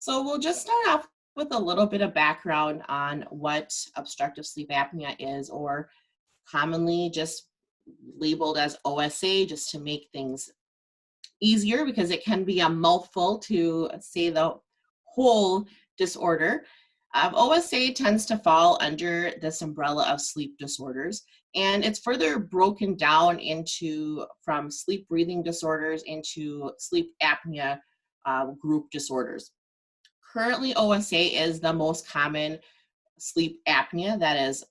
So we'll just start off with a little bit of background on what obstructive sleep apnea is, or commonly just labeled as OSA, just to make things easier because it can be a mouthful to say the whole disorder. OSA tends to fall under this umbrella of sleep disorders, and it's further broken down into from sleep breathing disorders into sleep apnea group disorders. Currently, OSA is the most common sleep apnea that is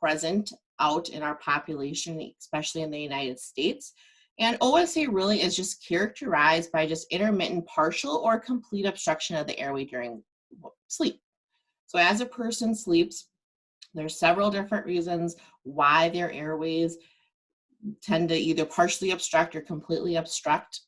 present out in our population, especially in the United States. And OSA really is just characterized by just intermittent partial or complete obstruction of the airway during sleep. So as a person sleeps, there's several different reasons why their airways tend to either partially obstruct or completely obstruct.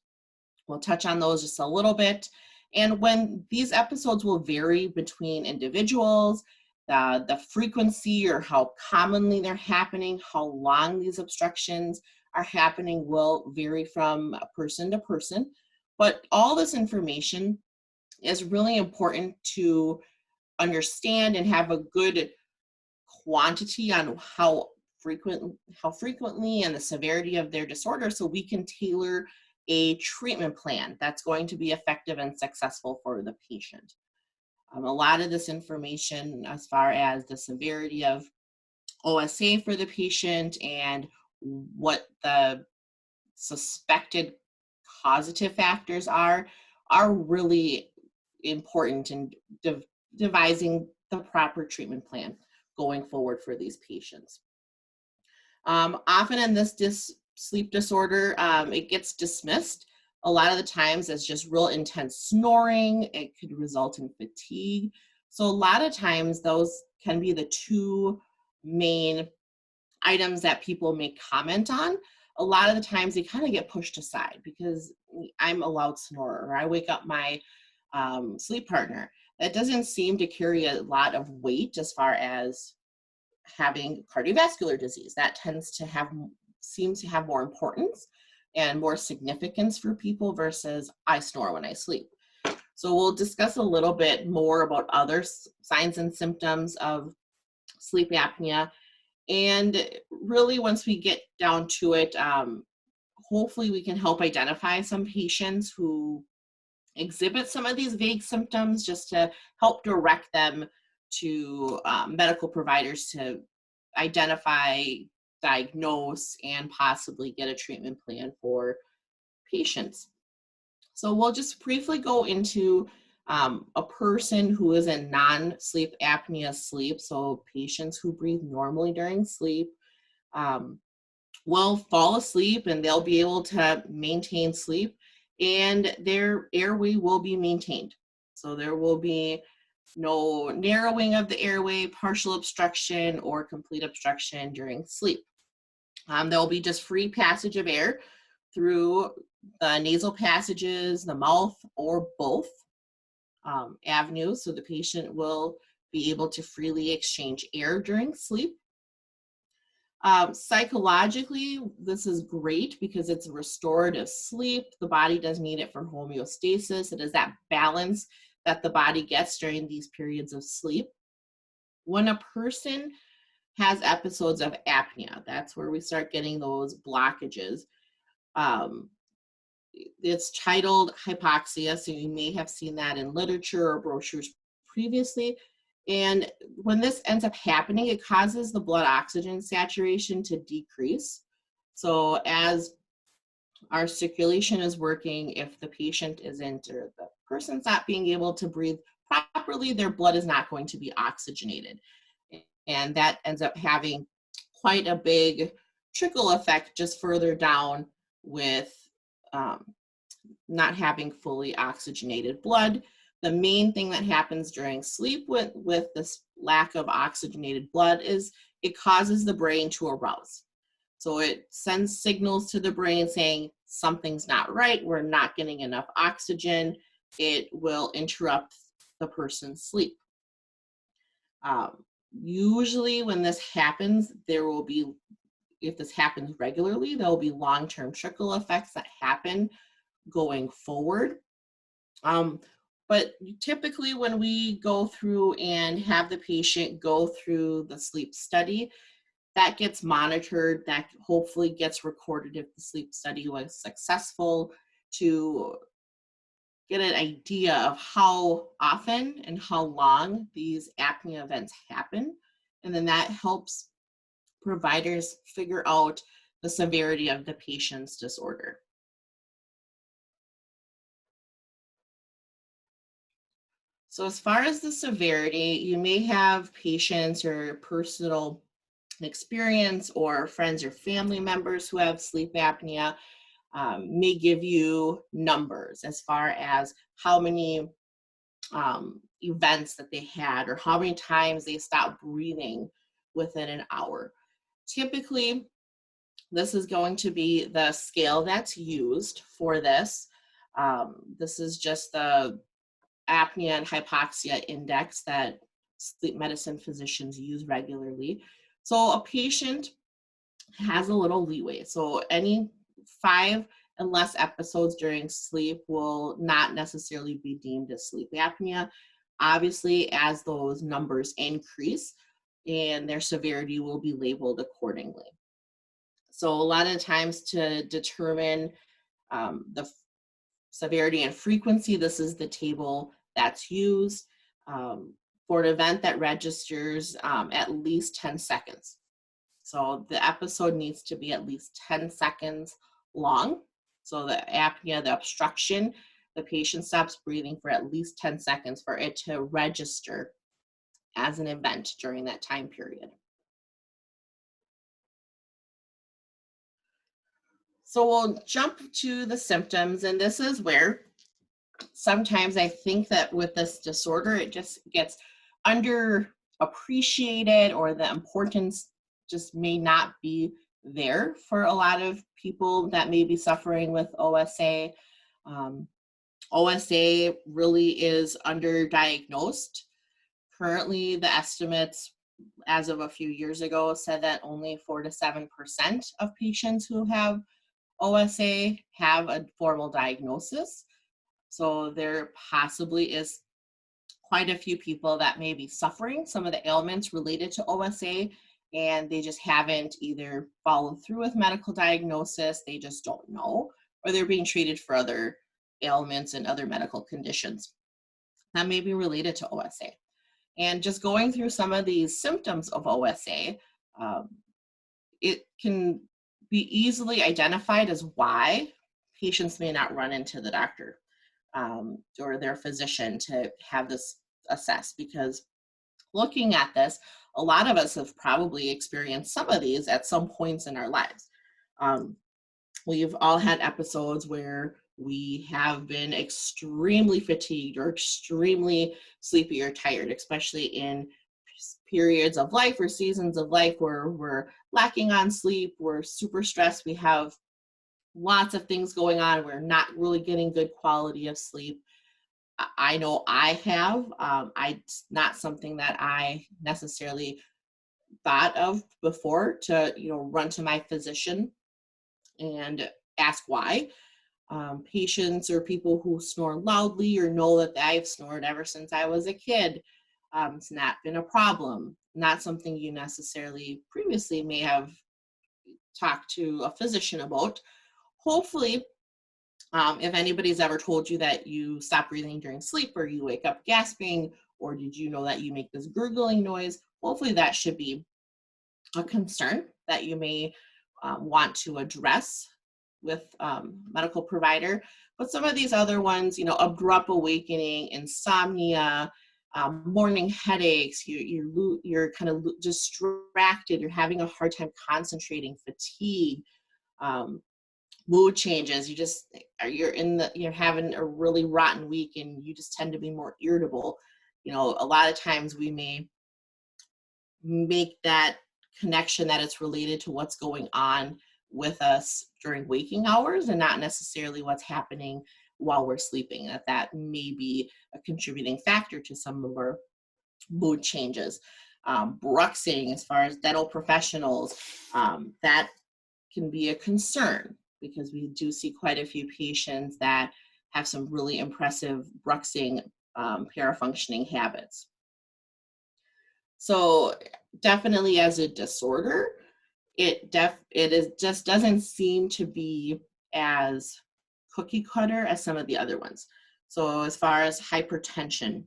We'll touch on those just a little bit. And when these episodes will vary between individuals, the frequency or how commonly they're happening, how long these obstructions are happening will vary from person to person. But all this information is really important to understand and have a good quantity on how frequently and the severity of their disorder, so we can tailor a treatment plan that's going to be effective and successful for the patient. A lot of this information as far as the severity of OSA for the patient and what the suspected causative factors are really important in devising the proper treatment plan going forward for these patients. Often in this sleep disorder, it gets dismissed a lot of the times as just real intense snoring. It could result in fatigue. So a lot of times those can be the two main items that people may comment on. A lot of the times they kind of get pushed aside because I'm a loud snorer, or I wake up my sleep partner. That doesn't seem to carry a lot of weight as far as having cardiovascular disease. That seems to have more importance and more significance for people versus I snore when I sleep. So we'll discuss a little bit more about other signs and symptoms of sleep apnea. And really, once we get down to it, hopefully we can help identify some patients who exhibit some of these vague symptoms, just to help direct them to medical providers to identify, diagnose, and possibly get a treatment plan for patients. So we'll just briefly go into a person who is in non-sleep apnea sleep. So patients who breathe normally during sleep will fall asleep and they'll be able to maintain sleep, and their airway will be maintained. So there will be no narrowing of the airway, partial obstruction, or complete obstruction during sleep. There will be just free passage of air through the nasal passages, the mouth, or both avenues, so the patient will be able to freely exchange air during sleep. Psychologically, this is great because it's restorative sleep. The body does need it for homeostasis. It is that balance that the body gets during these periods of sleep. When a person has episodes of apnea, that's where we start getting those blockages. It's titled hypoxia, so you may have seen that in literature or brochures previously. And when this ends up happening, it causes the blood oxygen saturation to decrease. So as our circulation is working, if the patient isn't, or the person's not being able to breathe properly, their blood is not going to be oxygenated. And that ends up having quite a big trickle effect just further down with not having fully oxygenated blood. The main thing that happens during sleep with this lack of oxygenated blood is it causes the brain to arouse. So it sends signals to the brain saying something's not right, we're not getting enough oxygen. It will interrupt the person's sleep. Usually when this happens, if this happens regularly, there will be long-term trickle effects that happen going forward. But typically when we go through and have the patient go through the sleep study, that gets monitored, that hopefully gets recorded if the sleep study was successful, to get an idea of how often and how long these apnea events happen. And then that helps providers figure out the severity of the patient's disorder. So as far as the severity, you may have patients or personal experience or friends or family members who have sleep apnea, may give you numbers as far as how many events that they had or how many times they stopped breathing within an hour. Typically, this is going to be the scale that's used for this. This is just the apnea and hypoxia index that sleep medicine physicians use regularly. So a patient has a little leeway. So any 5 and less episodes during sleep will not necessarily be deemed as sleep apnea. Obviously, as those numbers increase, and their severity will be labeled accordingly. So a lot of times to determine the severity and frequency, this is the table that's used for an event that registers at least 10 seconds. So the episode needs to be at least 10 seconds long. So the apnea, the obstruction, the patient stops breathing for at least 10 seconds for it to register as an event during that time period. So we'll jump to the symptoms, and this is where sometimes I think that with this disorder, it just gets underappreciated, or the importance just may not be there for a lot of people that may be suffering with OSA. OSA really is underdiagnosed. Currently, the estimates as of a few years ago said that only 4 to 7% of patients who have OSA have a formal diagnosis. So there possibly is quite a few people that may be suffering some of the ailments related to OSA, and they just haven't either followed through with medical diagnosis, they just don't know, or they're being treated for other ailments and other medical conditions that may be related to OSA. And just going through some of these symptoms of OSA, it can be easily identified as why patients may not run into the doctor or their physician to have this assessed, because looking at this, a lot of us have probably experienced some of these at some points in our lives. We've all had episodes where we have been extremely fatigued or extremely sleepy or tired, especially in periods of life or seasons of life where we're lacking on sleep, we're super stressed, we have lots of things going on, we're not really getting good quality of sleep. I know I have. It's not something that I necessarily thought of before to, run to my physician and ask why. Patients or people who snore loudly or know that I've snored ever since I was a kid, it's not been a problem. Not something you necessarily previously may have talked to a physician about. Hopefully, if anybody's ever told you that you stop breathing during sleep, or you wake up gasping, or did you know that you make this gurgling noise, hopefully that should be a concern that you may want to address with medical provider. But some of these other ones, abrupt awakening, insomnia, morning headaches, you're kind of distracted, you're having a hard time concentrating, fatigue, mood changes, you're having a really rotten week and you just tend to be more irritable. A lot of times we may make that connection that it's related to what's going on with us during waking hours and not necessarily what's happening while we're sleeping, that may be a contributing factor to some of our mood changes. Bruxing, as far as dental professionals, that can be a concern, because we do see quite a few patients that have some really impressive bruxing parafunctioning habits. So definitely as a disorder, just doesn't seem to be as cookie cutter as some of the other ones. So as far as hypertension,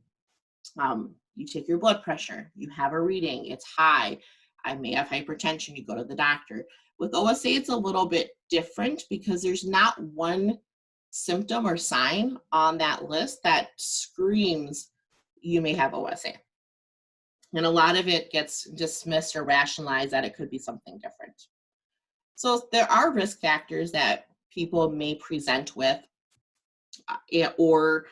you take your blood pressure, you have a reading, it's high. I may have hypertension, you go to the doctor. With OSA, it's a little bit different because there's not one symptom or sign on that list that screams you may have OSA. And a lot of it gets dismissed or rationalized that it could be something different. So there are risk factors that people may present with or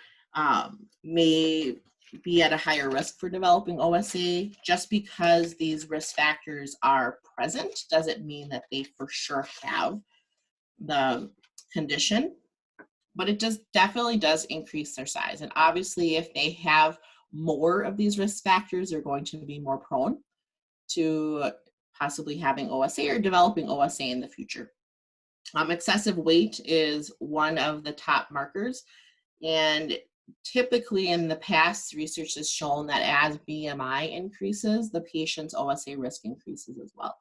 may be at a higher risk for developing OSA. Just because these risk factors are present doesn't mean that they for sure have the condition, but it definitely does increase their size. And obviously if they have more of these risk factors, they're going to be more prone to possibly having OSA or developing OSA in the future. Excessive weight is one of the top markers, and typically in the past, research has shown that as BMI increases, the patient's OSA risk increases as well.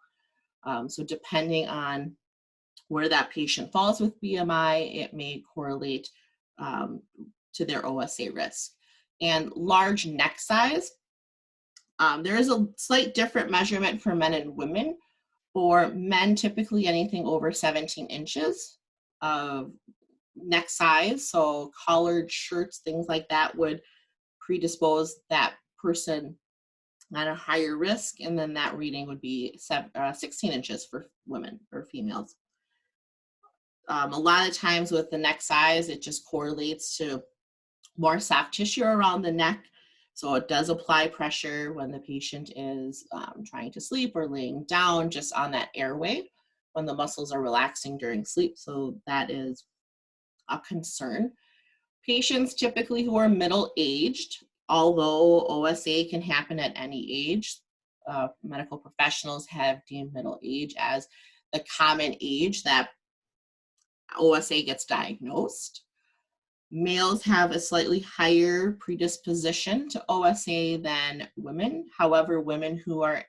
So depending on where that patient falls with BMI, it may correlate to their OSA risk. And large neck size, there is a slight different measurement for men and women. For men, typically anything over 17 inches of neck size, so collared shirts, things like that would predispose that person at a higher risk, and then that reading would be 16 inches for women or females. A lot of times with the neck size, it just correlates to more soft tissue around the neck. So it does apply pressure when the patient is trying to sleep or laying down just on that airway when the muscles are relaxing during sleep. So that is a concern. Patients typically who are middle-aged, although OSA can happen at any age, medical professionals have deemed middle age as the common age that OSA gets diagnosed. Males have a slightly higher predisposition to OSA than women. However, women who are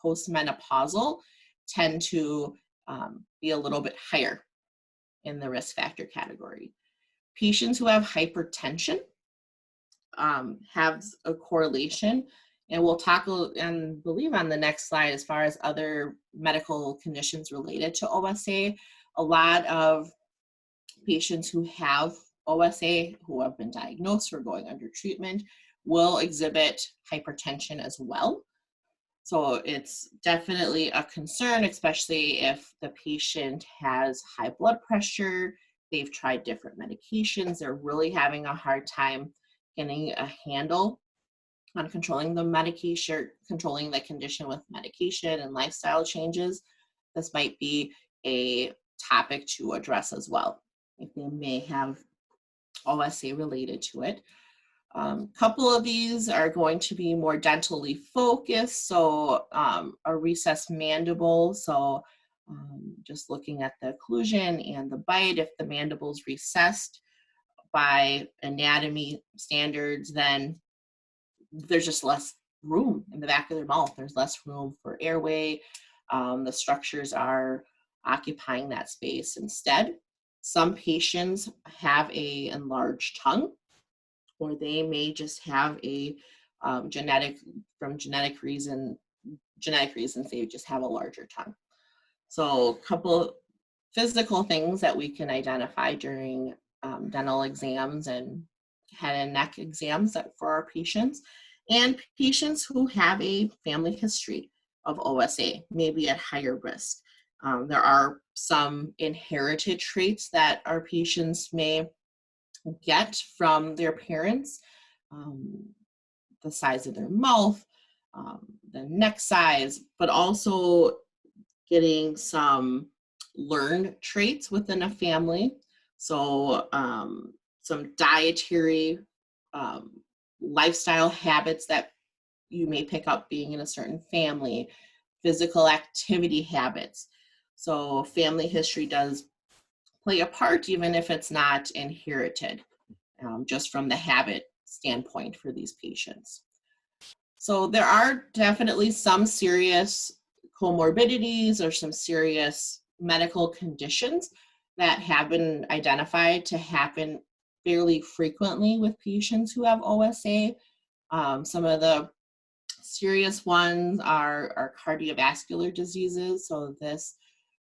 postmenopausal tend to be a little bit higher in the risk factor category. Patients who have hypertension have a correlation, and we'll talk and believe on the next slide as far as other medical conditions related to OSA. A lot of patients who have OSA, who have been diagnosed or going under treatment, will exhibit hypertension as well. So it's definitely a concern, especially if the patient has high blood pressure, they've tried different medications, they're really having a hard time getting a handle on controlling the medication, controlling the condition with medication and lifestyle changes. This might be a topic to address as well, if they may have OSA related to it. Couple of these are going to be more dentally focused, so a recessed mandible, so just looking at the occlusion and the bite. If the mandible is recessed by anatomy standards, then there's just less room in the back of their mouth. There's less room for airway. The structures are occupying that space instead. Some patients have an enlarged tongue, or they may just have a genetic reasons, they just have a larger tongue. So a couple physical things that we can identify during dental exams and head and neck exams for our patients, and patients who have a family history of OSA may be at higher risk. There are some inherited traits that our patients may get from their parents, the size of their mouth, the neck size, but also getting some learned traits within a family. So some dietary lifestyle habits that you may pick up being in a certain family, physical activity habits. So family history does play a part, even if it's not inherited, just from the habits standpoint for these patients. So there are definitely some serious comorbidities or some serious medical conditions that have been identified to happen fairly frequently with patients who have OSA. Some of the serious ones are cardiovascular diseases. So this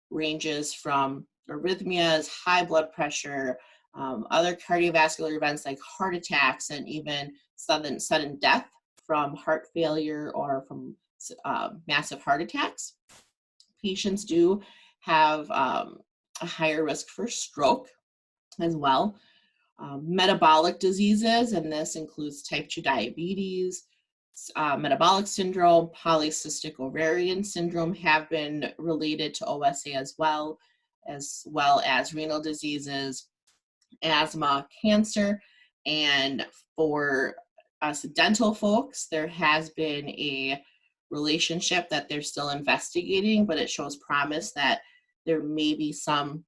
ranges from arrhythmias, high blood pressure, other cardiovascular events like heart attacks, and even sudden death from heart failure or from massive heart attacks. Patients do have a higher risk for stroke as well. Metabolic diseases, and this includes type 2 diabetes, metabolic syndrome, polycystic ovarian syndrome have been related to OSA as well as renal diseases, asthma, cancer. And for us dental folks, there has been a relationship that they're still investigating, but it shows promise that there may be some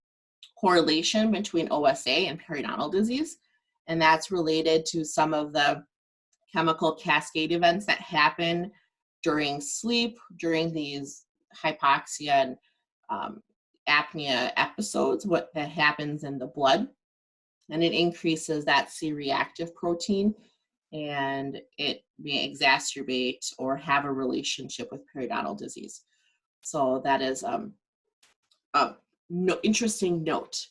correlation between OSA and periodontal disease, and that's related to some of the chemical cascade events that happen during sleep, during these hypoxia and apnea episodes, what that happens in the blood, and it increases that C-reactive protein, and it may exacerbate or have a relationship with periodontal disease. So that is interesting note.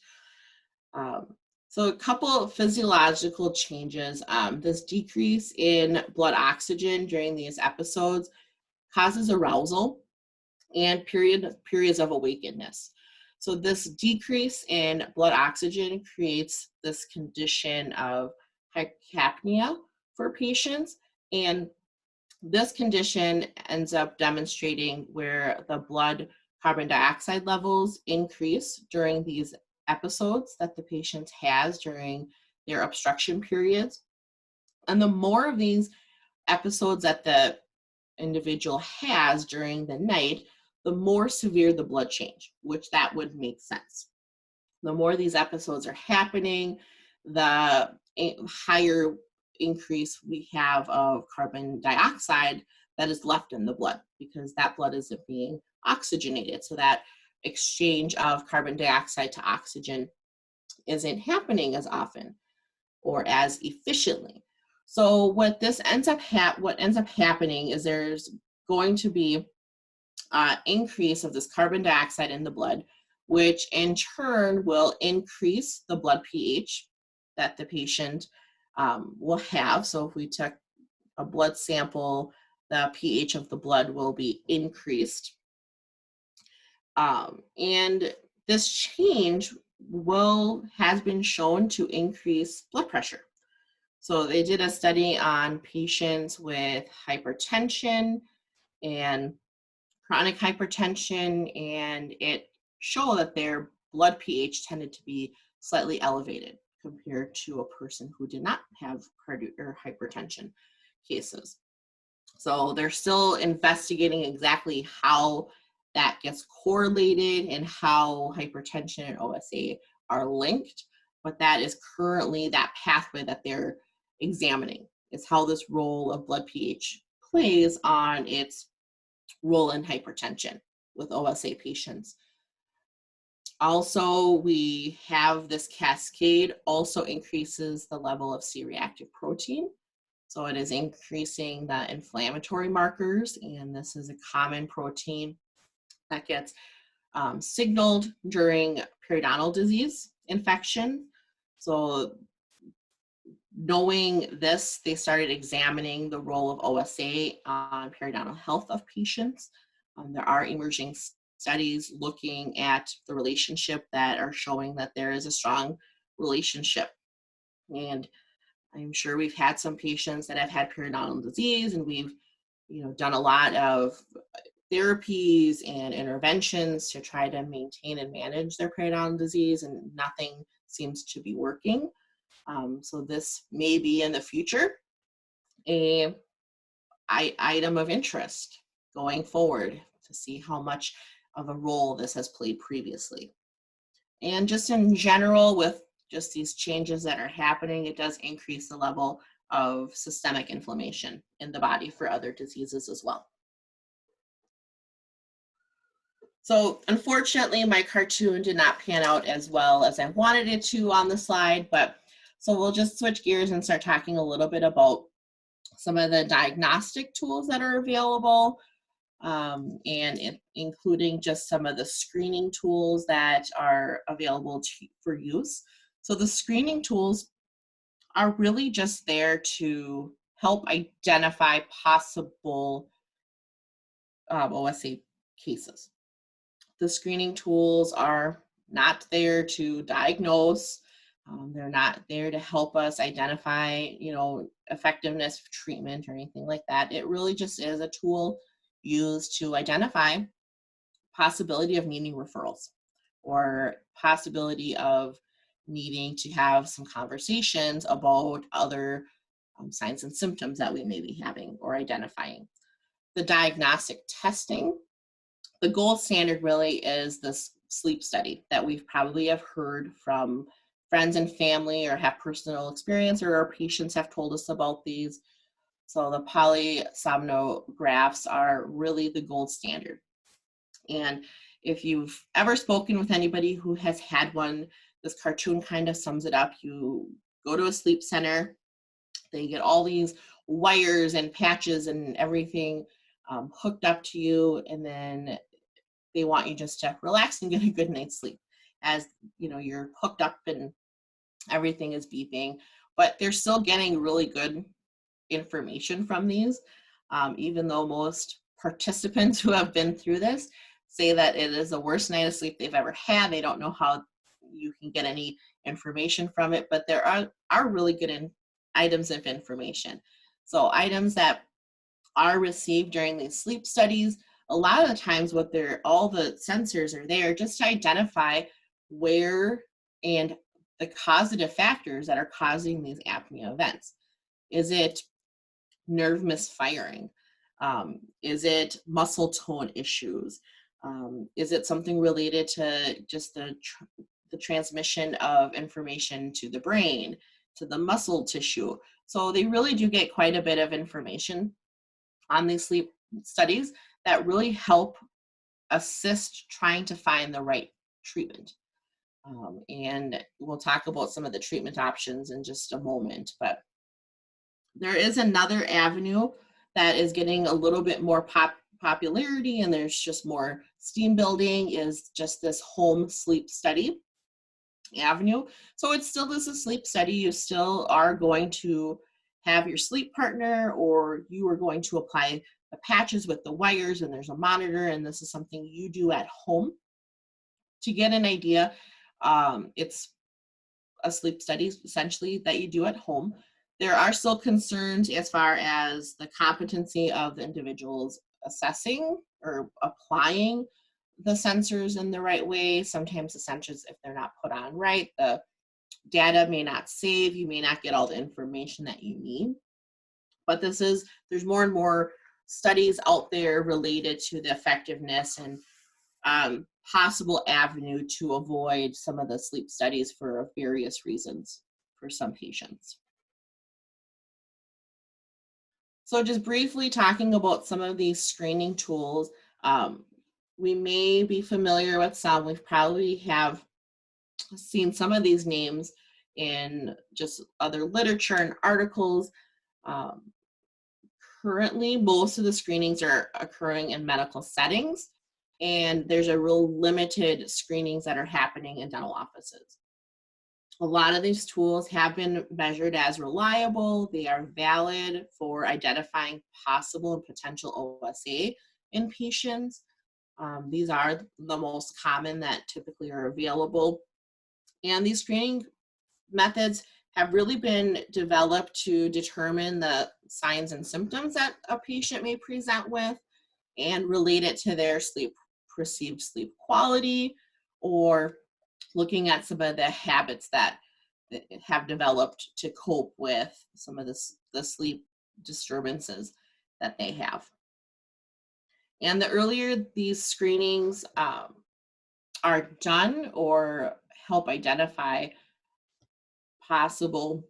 So a couple of physiological changes. This decrease in blood oxygen during these episodes causes arousal and periods of awakeness. So this decrease in blood oxygen creates this condition of hypopnea for patients, and this condition ends up demonstrating where the blood carbon dioxide levels increase during these episodes that the patient has during their obstruction periods. And the more of these episodes that the individual has during the night, the more severe the blood change, which that would make sense. The more these episodes are happening, the higher increase we have of carbon dioxide that is left in the blood, because that blood isn't being oxygenated. So that exchange of carbon dioxide to oxygen isn't happening as often or as efficiently. So what ends up happening is there's going to be an increase of this carbon dioxide in the blood, which in turn will increase the blood pH that the patient will have. So if we took a blood sample, the pH of the blood will be increased. And this change has been shown to increase blood pressure. So they did a study on patients with hypertension and chronic hypertension, and it showed that their blood pH tended to be slightly elevated compared to a person who did not have cardiac or hypertension cases. So they're still investigating exactly how that gets correlated and how hypertension and OSA are linked, but that is currently that pathway that they're examining, is how this role of blood pH plays on its role in hypertension with OSA patients. Also, we have this cascade also increases the level of C-reactive protein. So it is increasing the inflammatory markers, and this is a common protein that gets signaled during periodontal disease infection. So knowing this, they started examining the role of OSA on periodontal health of patients. There are emerging studies looking at the relationship that are showing that there is a strong relationship. And I'm sure we've had some patients that have had periodontal disease, and we've done a lot of therapies and interventions to try to maintain and manage their periodontal disease, and nothing seems to be working. So this may be in the future an item of interest going forward to see how much of a role this has played previously. And just in general, with just these changes that are happening, it does increase the level of systemic inflammation in the body for other diseases as well. So unfortunately, my cartoon did not pan out as well as I wanted it to on the slide, but so we'll just switch gears and start talking a little bit about some of the diagnostic tools that are available, including just some of the screening tools that are available for use. So the screening tools are really just there to help identify possible OSA cases. The screening tools are not there to diagnose. They're not there to help us identify, effectiveness of treatment or anything like that. It really just is a tool used to identify possibility of needing referrals or possibility of needing to have some conversations about other signs and symptoms that we may be having or identifying. The diagnostic testing, the gold standard really is this sleep study that we've probably have heard from friends and family or have personal experience, or our patients have told us about these. So the polysomnographs are really the gold standard. And if you've ever spoken with anybody who has had one, this cartoon kind of sums it up. You go to a sleep center, they get all these wires and patches and everything hooked up to you, and then they want you just to relax and get a good night's sleep as you're hooked up and everything is beeping, but they're still getting really good information from these, even though most participants who have been through this say that it is the worst night of sleep they've ever had. They don't know how you can get any information from it, but there are really good items of information. So items that are received during these sleep studies, a lot of the times all the sensors are there just to identify where and the causative factors that are causing these apnea events. Is it nerve misfiring? Is it muscle tone issues? Is it something related to just the transmission of information to the brain, to the muscle tissue? So they really do get quite a bit of information on these sleep studies that really help assist trying to find the right treatment. And we'll talk about some of the treatment options in just a moment, but there is another avenue that is getting a little bit more popularity, and there's just more steam building, is just this home sleep study avenue. So it's still this a sleep study. You still are going to have your sleep partner, or you are going to apply the patches with the wires, and there's a monitor, and this is something you do at home to get an idea. It's a sleep study essentially that you do at home. There are still concerns as far as the competency of the individuals assessing or applying the sensors in the right way. Sometimes the sensors, if they're not put on right, the data may not save, you may not get all the information that you need. But there's more and more studies out there related to the effectiveness and possible avenue to avoid some of the sleep studies for various reasons for some patients. So just briefly talking about some of these screening tools, we may be familiar with some. We probably have seen some of these names in just other literature and articles. Currently, most of the screenings are occurring in medical settings, and there's a real limited screenings that are happening in dental offices. A lot of these tools have been measured as reliable. They are valid for identifying possible and potential OSA in patients. These are the most common that typically are available. And these screening methods have really been developed to determine the signs and symptoms that a patient may present with and relate it to their perceived sleep quality, or looking at some of the habits that have developed to cope with some of the sleep disturbances that they have. And the earlier these screenings are done or help identify possible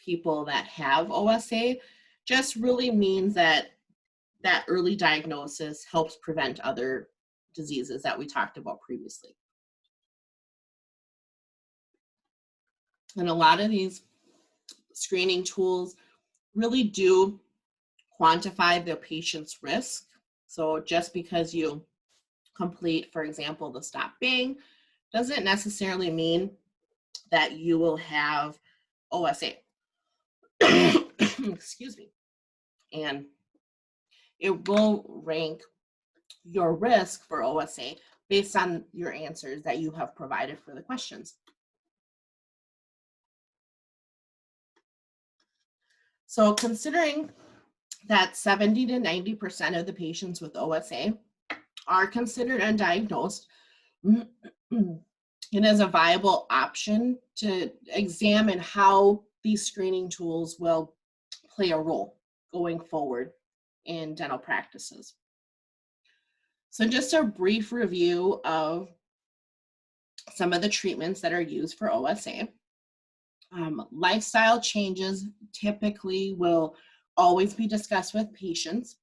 people that have OSA just really means that that early diagnosis helps prevent other diseases that we talked about previously. And a lot of these screening tools really do quantify the patient's risk. So just because you complete, for example, the stop bang, doesn't necessarily mean that you will have OSA. Excuse me. And it will rank your risk for OSA based on your answers that you have provided for the questions. So considering that 70 to 90% of the patients with OSA are considered undiagnosed, it is a viable option to examine how these screening tools will play a role going forward in dental practices. So just a brief review of some of the treatments that are used for OSA. Lifestyle changes typically will always be discussed with patients,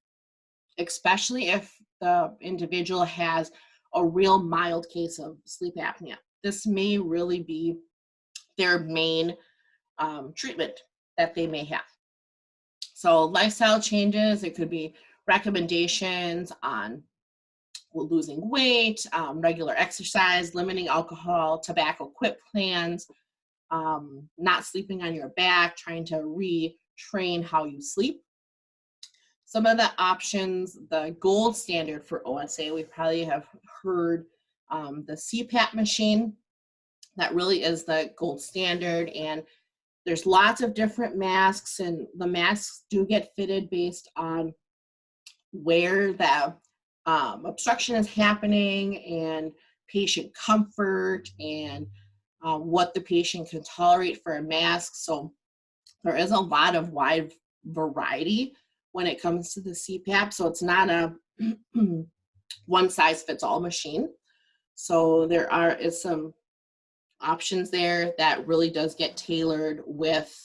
especially if the individual has a real mild case of sleep apnea. This may really be their main treatment that they may have. So lifestyle changes, it could be recommendations on losing weight, regular exercise, limiting alcohol, tobacco quit plans, not sleeping on your back, trying to retrain how you sleep. Some of the options, the gold standard for OSA, we probably have heard the CPAP machine. That really is the gold standard, and there's lots of different masks, and the masks do get fitted based on where the obstruction is happening and patient comfort and what the patient can tolerate for a mask. So there is a lot of wide variety when it comes to the CPAP. So it's not a one size fits all machine. So there is some options there that really does get tailored with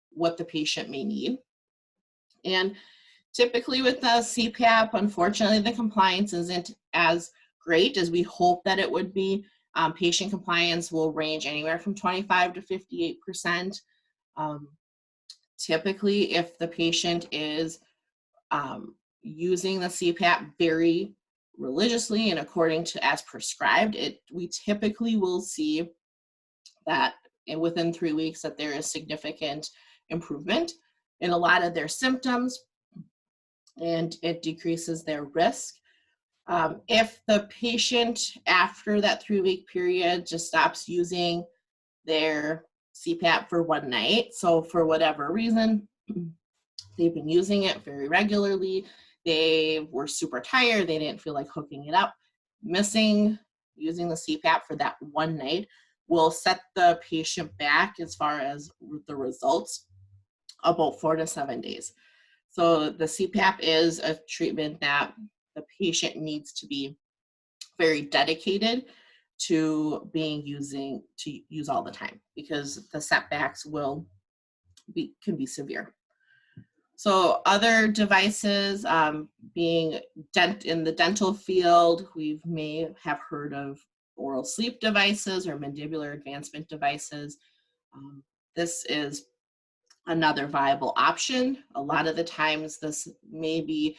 what the patient may need. And typically with the CPAP, unfortunately, the compliance isn't as great as we hope that it would be. Patient compliance will range anywhere from 25 to 58%. Typically, if the patient is using the CPAP very religiously and according to as prescribed, we typically will see that within 3 weeks that there is significant improvement in a lot of their symptoms, and it decreases their risk. If the patient after that 3-week period just stops using their CPAP for one night, so for whatever reason, they've been using it very regularly, they were super tired, they didn't feel like hooking it up, missing using the CPAP for that one night will set the patient back as far as the results about 4 to 7 days. So the CPAP is a treatment that the patient needs to be very dedicated to use all the time, because the setbacks can be severe. So other devices, being in the dental field, we may have heard of oral sleep devices or mandibular advancement devices. This is another viable option. A lot of the times this may be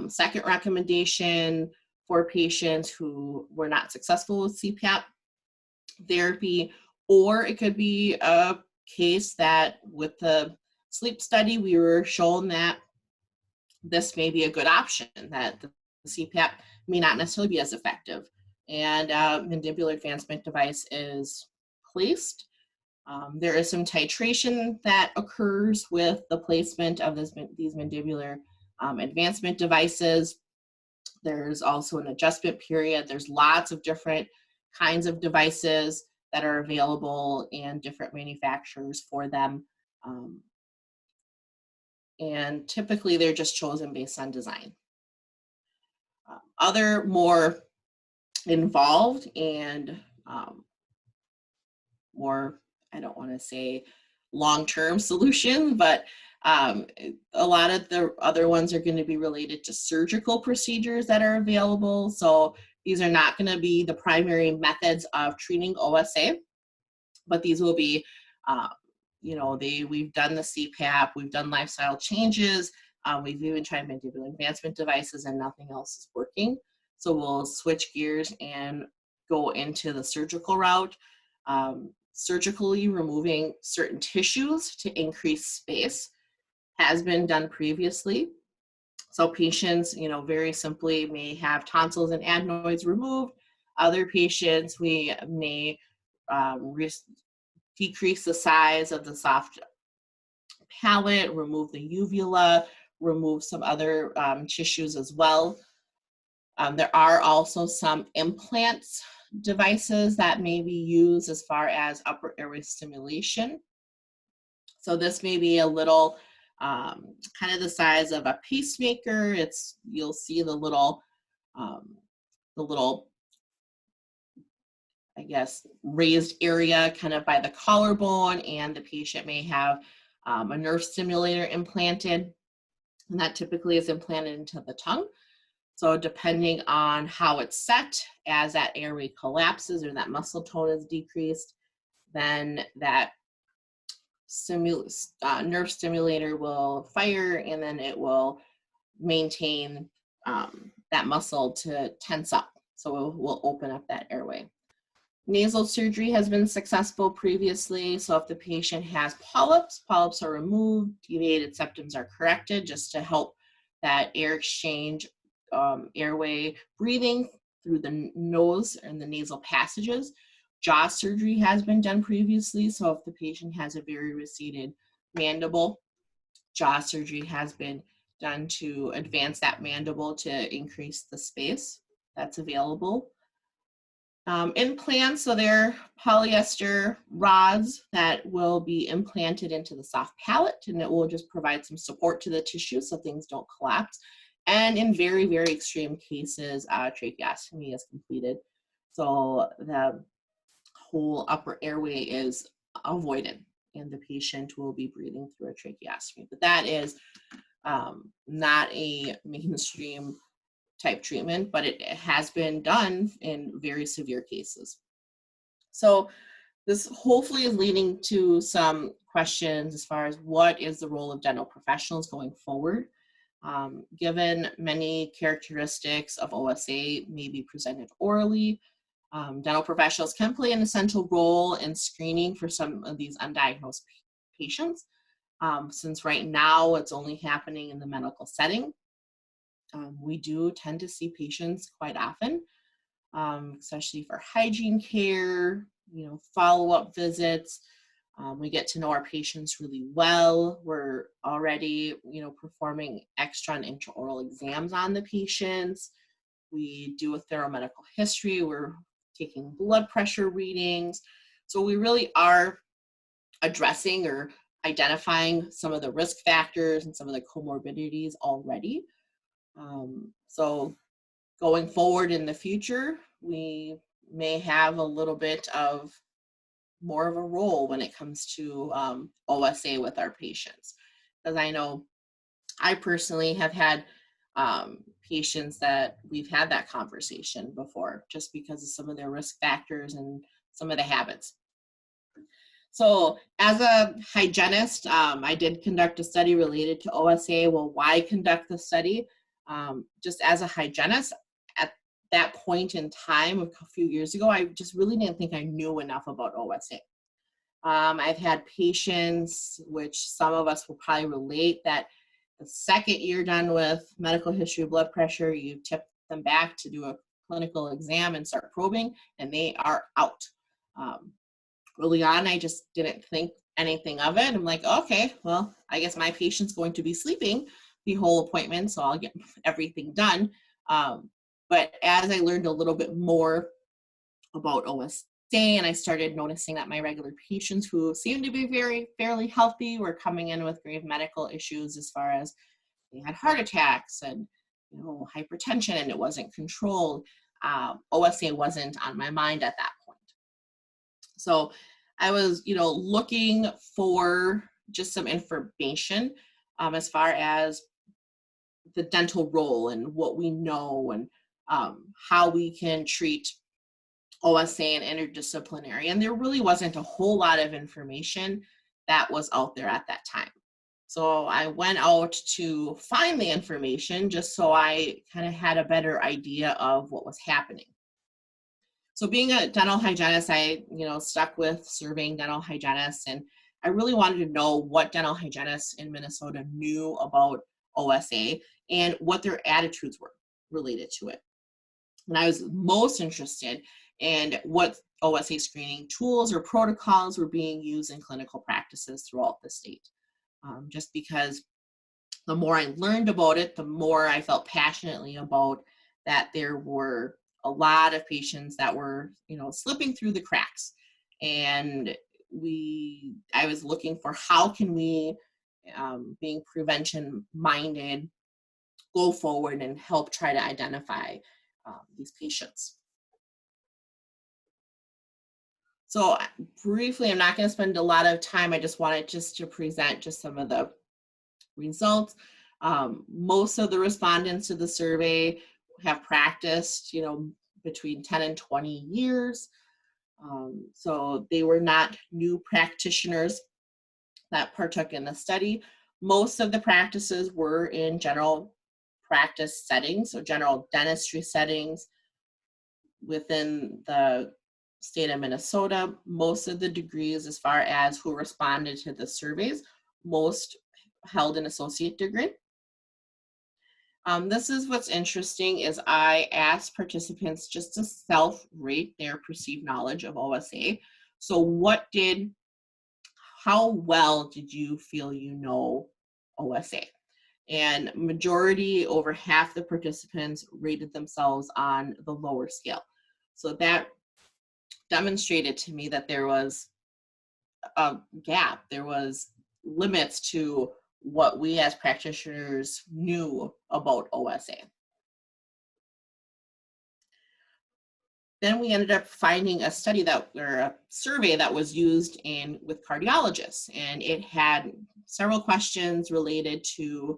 second recommendation for patients who were not successful with CPAP therapy, or it could be a case that with the sleep study, we were shown that this may be a good option, that the CPAP may not necessarily be as effective, and mandibular advancement device is placed. There is some titration that occurs with the placement of these mandibular advancement devices. There's also an adjustment period. There's lots of different kinds of devices that are available and different manufacturers for them. And typically they're just chosen based on design. Other more involved and more, I don't want to say long-term solution, but a lot of the other ones are going to be related to surgical procedures that are available. So these are not going to be the primary methods of treating OSA, but these will be, we've done the CPAP, we've done lifestyle changes, we've even tried mandibular advancement devices, and nothing else is working. So we'll switch gears and go into the surgical route, surgically removing certain tissues to increase space has been done previously. So patients, very simply may have tonsils and adenoids removed. Other patients, we may decrease the size of the soft palate, remove the uvula, remove some other tissues as well. There are also some implants devices that may be used as far as upper airway stimulation. So this may be a little kind of the size of a pacemaker. You'll see the little, I guess, raised area kind of by the collarbone, and the patient may have a nerve stimulator implanted, and that typically is implanted into the tongue. So depending on how it's set, as that airway collapses or that muscle tone is decreased, then that nerve stimulator will fire, and then it will maintain that muscle to tense up. So we'll open up that airway. Nasal surgery has been successful previously. So if the patient has polyps are removed, deviated septums are corrected, just to help that air exchange, airway breathing through the nose and the nasal passages. Jaw surgery has been done previously. So if the patient has a very receded mandible, jaw surgery has been done to advance that mandible to increase the space that's available. Implants, so they're polyester rods that will be implanted into the soft palate, and it will just provide some support to the tissue so things don't collapse. And in very, very extreme cases, tracheostomy is completed. So the whole upper airway is avoided, and the patient will be breathing through a tracheostomy. But that is not a mainstream type treatment, but it has been done in very severe cases. So this hopefully is leading to some questions as far as what is the role of dental professionals going forward. Given many characteristics of OSA may be presented orally, dental professionals can play an essential role in screening for some of these undiagnosed patients. Since right now it's only happening in the medical setting, we do tend to see patients quite often, especially for hygiene care, follow-up visits. We get to know our patients really well. We're already, performing extra and intraoral exams on the patients. We do a thorough medical history. We're taking blood pressure readings. So we really are addressing or identifying some of the risk factors and some of the comorbidities already. So going forward in the future, we may have a little bit of more of a role when it comes to OSA with our patients. Because I know I personally have had patients that we've had that conversation before, just because of some of their risk factors and some of the habits. So as a hygienist, I did conduct a study related to OSA. Well, why conduct the study? Just as a hygienist, at that point in time, a few years ago, I just really didn't think I knew enough about OSA. I've had patients, which some of us will probably relate, that the second year done with medical history, blood pressure, you tip them back to do a clinical exam and start probing, and they are out. Early on, I just didn't think anything of it. I'm like, okay, well, I guess my patient's going to be sleeping the whole appointment, so I'll get everything done. But as I learned a little bit more about OSA, and I started noticing that my regular patients who seemed to be fairly healthy were coming in with grave medical issues as far as they had heart attacks and hypertension, and it wasn't controlled. OSA wasn't on my mind at that point. So I was, looking for just some information as far as the dental role and what we know and how we can treat OSA and interdisciplinary. And there really wasn't a whole lot of information that was out there at that time. So I went out to find the information just so I kind of had a better idea of what was happening. So being a dental hygienist, I, stuck with surveying dental hygienists, and I really wanted to know what dental hygienists in Minnesota knew about OSA and what their attitudes were related to it. And I was most interested in what OSA screening tools or protocols were being used in clinical practices throughout the state. Just because the more I learned about it, the more I felt passionately about that there were a lot of patients that were, slipping through the cracks. And I was looking for how can we, being prevention minded, go forward and help try to identify these patients. So briefly, I'm not going to spend a lot of time. I just wanted to present just some of the results. Most of the respondents to the survey have practiced, between 10 and 20 years. So they were not new practitioners that partook in the study. Most of the practices were in general practice settings, so general dentistry settings within the state of Minnesota. Most of the degrees, as far as who responded to the surveys, most held an associate degree. This is what's interesting is I asked participants just to self-rate their perceived knowledge of OSA. So how well did you feel you know OSA? And majority, over half the participants rated themselves on the lower scale. So that demonstrated to me that there was a gap. There was limits to what we as practitioners knew about OSA. Then we ended up finding a survey that was used with cardiologists, and it had several questions related to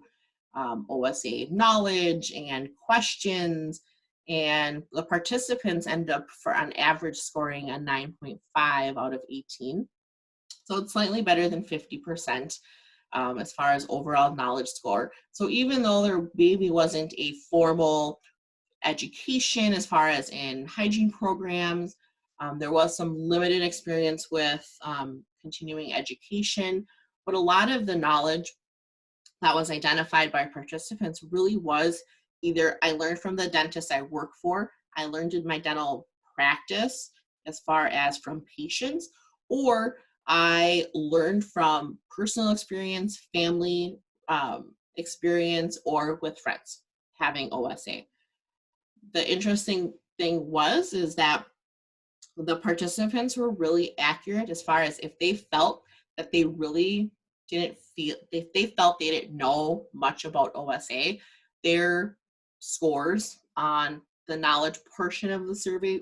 OSA knowledge and questions, and the participants ended up on average scoring a 9.5 out of 18. So it's slightly better than 50% as far as overall knowledge score. So even though there maybe wasn't a formal education as far as in hygiene programs, there was some limited experience with continuing education, but a lot of the knowledge that was identified by participants really was either I learned from the dentist I work for, I learned in my dental practice as far as from patients, or I learned from personal experience, family experience, or with friends having OSA. The interesting thing is that the participants were really accurate as far as if they felt that they really if they felt they didn't know much about OSA, their scores on the knowledge portion of the survey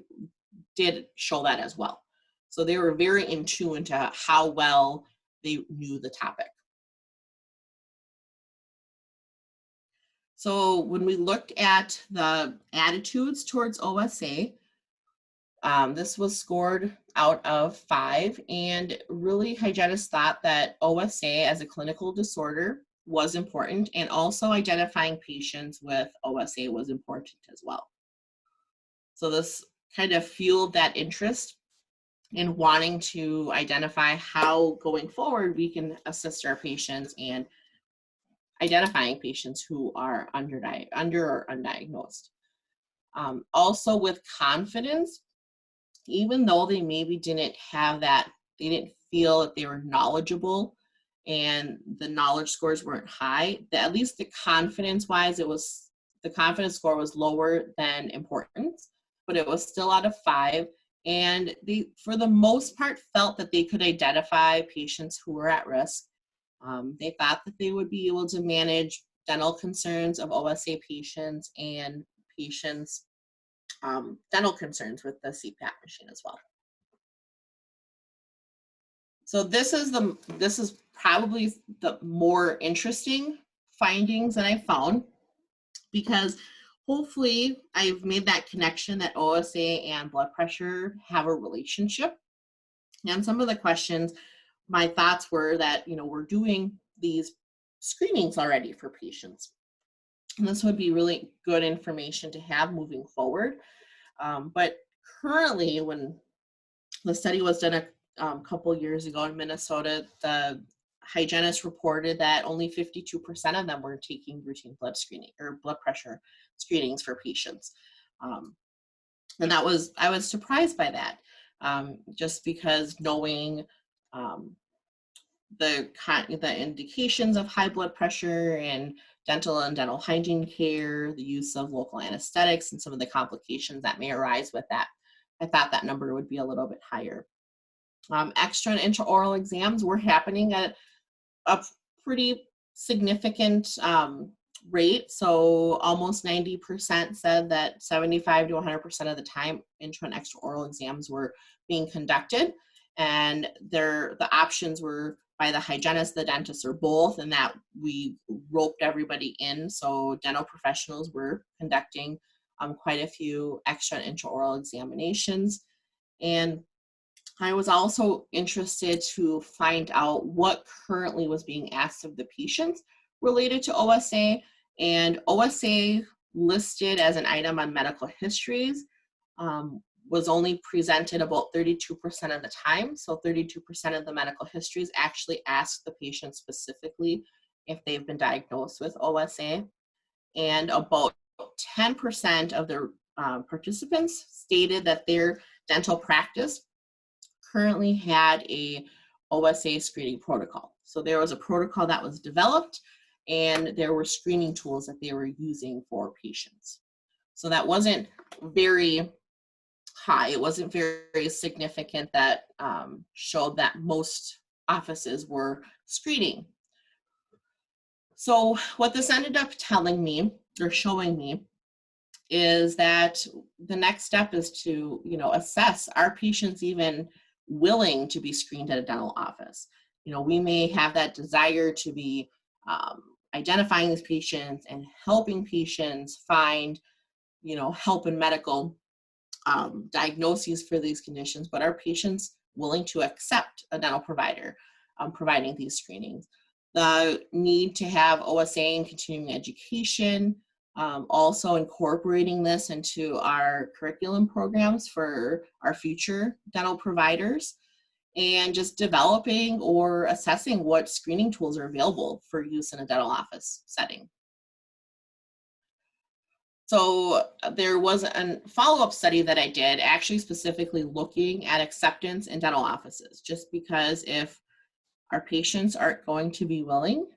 did show that as well. So they were very in tune to how well they knew the topic. So when we looked at the attitudes towards OSA, this was scored out of 5, and really hygienists thought that OSA as a clinical disorder was important, and also identifying patients with OSA was important as well. So this kind of fueled that interest in wanting to identify how going forward we can assist our patients and identifying patients who are under or undiagnosed. Also with confidence, even though they maybe didn't have that, they didn't feel that they were knowledgeable and the knowledge scores weren't high, at least the confidence score was lower than importance, but it was still out of 5. And they, for the most part, felt that they could identify patients who were at risk. They thought that they would be able to manage dental concerns of OSA patients and patients' dental concerns with the CPAP machine as well. So this is probably the more interesting findings that I found, because hopefully I've made that connection that OSA and blood pressure have a relationship. And some of the questions, my thoughts were that, we're doing these screenings already for patients. And this would be really good information to have moving forward. But currently, when the study was done a couple years ago in Minnesota, the hygienists reported that only 52% of them were taking routine blood screening or blood pressure screenings for patients. And I was surprised by that, just because knowing the indications of high blood pressure and dental hygiene care, the use of local anesthetics, and some of the complications that may arise with that, I thought that number would be a little bit higher. Extra and intraoral exams were happening at a pretty significant rate. So almost 90% said that 75 to 100% of the time intra and extraoral exams were being conducted. And the options were by the hygienist, the dentist, or both, and that we roped everybody in. So dental professionals were conducting quite a few extra and intraoral examinations. And I was also interested to find out what currently was being asked of the patients related to OSA, and OSA listed as an item on medical histories was only presented about 32% of the time. So 32% of the medical histories actually asked the patient specifically if they've been diagnosed with OSA, and about 10% of the participants stated that their dental practice currently had a OSA screening protocol. So there was a protocol that was developed, and there were screening tools that they were using for patients. So that wasn't very high. It wasn't very significant that showed that most offices were screening. So what this ended up telling me or showing me is that the next step is to, assess, are patients even willing to be screened at a dental office? We may have that desire to be identifying these patients and helping patients find, help in medical diagnoses for these conditions, but are patients willing to accept a dental provider providing these screenings? The need to have OSA and continuing education, also incorporating this into our curriculum programs for our future dental providers, and just developing or assessing what screening tools are available for use in a dental office setting. So there was a follow-up study that I did, actually specifically looking at acceptance in dental offices, just because if our patients aren't going to be willing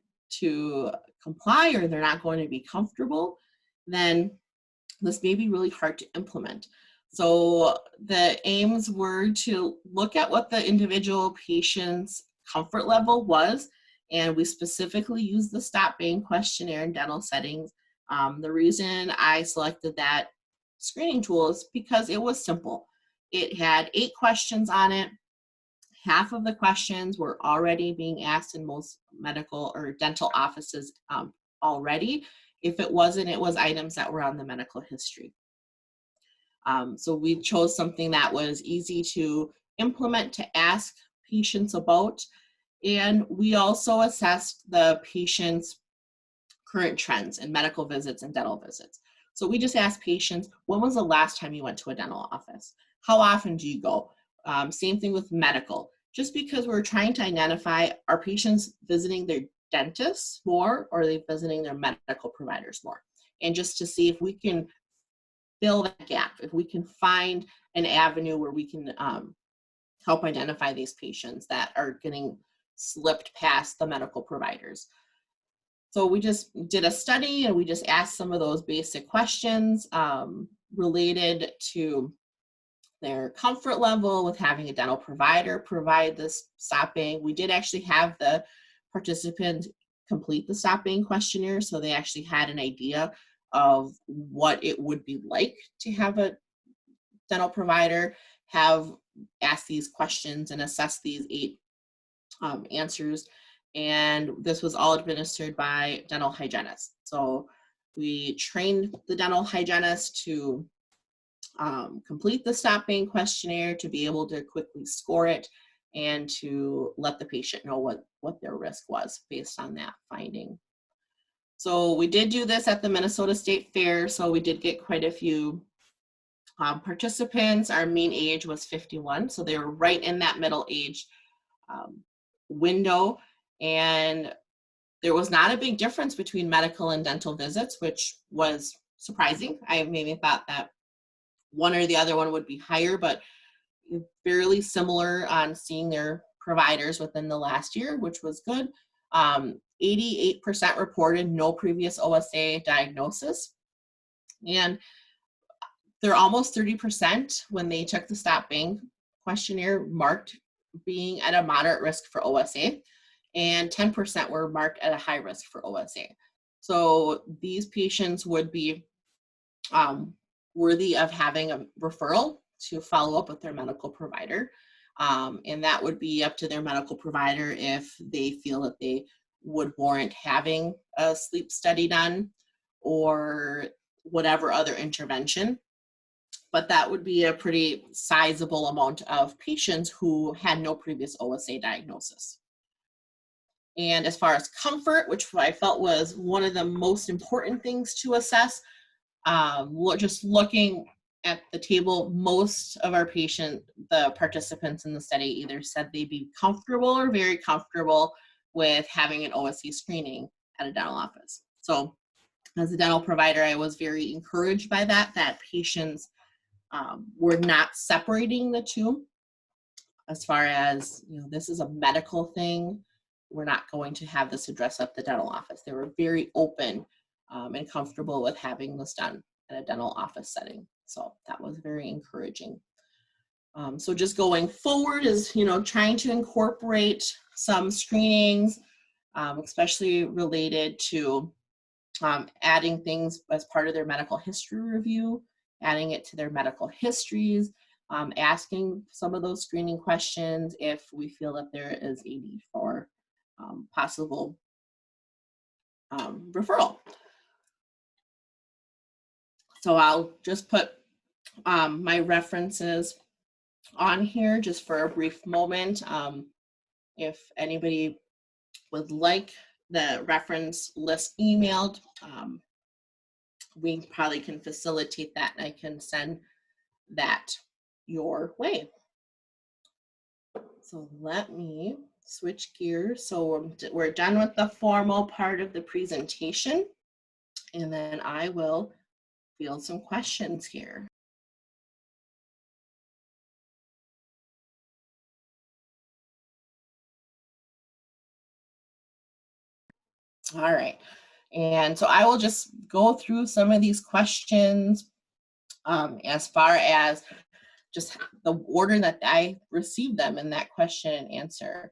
to comply or they're not going to be comfortable, then this may be really hard to implement. So the aims were to look at what the individual patient's comfort level was, and we specifically used the Stop Bang questionnaire in dental settings. The reason I selected that screening tool is because it was simple. It had 8 questions on it. Half of the questions were already being asked in most medical or dental offices already. If it wasn't, it was items that were on the medical history. So we chose something that was easy to implement, to ask patients about. And we also assessed the patient's current trends in medical visits and dental visits. So we just asked patients, when was the last time you went to a dental office? How often do you go? Same thing with medical. Just because we're trying to identify, are patients visiting their dentists more, or are they visiting their medical providers more? And just to see if we can fill that gap, if we can find an avenue where we can help identify these patients that are getting slipped past the medical providers. So we just did a study, and we just asked some of those basic questions related to their comfort level with having a dental provider provide this Stop Bang. We did actually have the participant complete the Stop Bang questionnaire, so they actually had an idea of what it would be like to have a dental provider have asked these questions and assess these 8 answers. And this was all administered by dental hygienists. So we trained the dental hygienist to complete the stop bang questionnaire, to be able to quickly score it, and to let the patient know what their risk was based on that finding. So we did do this at the Minnesota State Fair, so we did get quite a few participants. Our mean age was 51, so they were right in that middle age window, and there was not a big difference between medical and dental visits, which was surprising. I maybe thought that one or the other one would be higher, but fairly similar on seeing their providers within the last year, which was good. 88% reported no previous OSA diagnosis, and they're almost 30% when they took the stop bang questionnaire marked being at a moderate risk for OSA, and 10% were marked at a high risk for OSA. So these patients would be worthy of having a referral to follow up with their medical provider. And that would be up to their medical provider if they feel that they would warrant having a sleep study done or whatever other intervention. But that would be a pretty sizable amount of patients who had no previous OSA diagnosis. And as far as comfort, which I felt was one of the most important things to assess, just looking at the table, most of our the participants in the study either said they'd be comfortable or very comfortable with having an OSA screening at a dental office. So as a dental provider, I was very encouraged by that patients were not separating the two as far as, this is a medical thing. We're not going to have this addressed at the dental office. They were very open and comfortable with having this done in a dental office setting. So that was very encouraging. So just going forward is, trying to incorporate some screenings, especially related to adding things as part of their medical history review, adding it to their medical histories, asking some of those screening questions if we feel that there is a need for possible referral. So I'll just put my references on here just for a brief moment. If anybody would like the reference list emailed, we probably can facilitate that, and I can send that your way. So let me switch gears. So we're done with the formal part of the presentation, and then I will field some questions here. All right, and so I will just go through some of these questions as far as just the order that I received them in that question and answer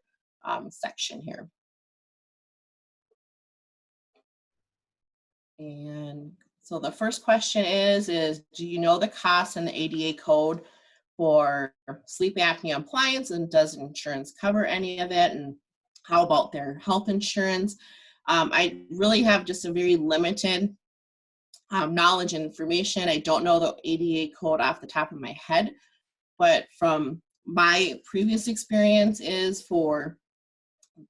section here. And so the first question is do you know the cost and the ADA code for sleep apnea appliance, and does insurance cover any of it? And how about their health insurance? I really have just a very limited knowledge and information. I don't know the ADA code off the top of my head, but from my previous experience is for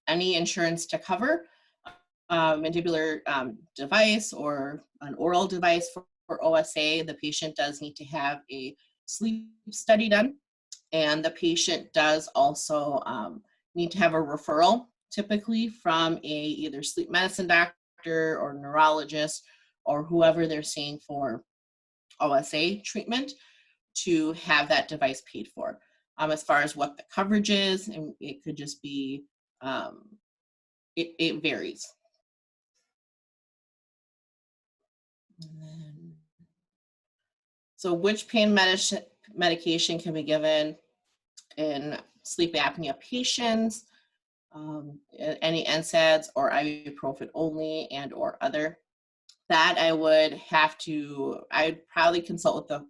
any insurance to cover mandibular device or an oral device for OSA, the patient does need to have a sleep study done, and the patient does also need to have a referral, typically from either sleep medicine doctor or neurologist or whoever they're seeing for OSA treatment, to have that device paid for. As far as what the coverage is, and it could just be, it varies. So which pain medication can be given in sleep apnea patients? Any NSAIDs or ibuprofen only and or other? That I'd probably consult with the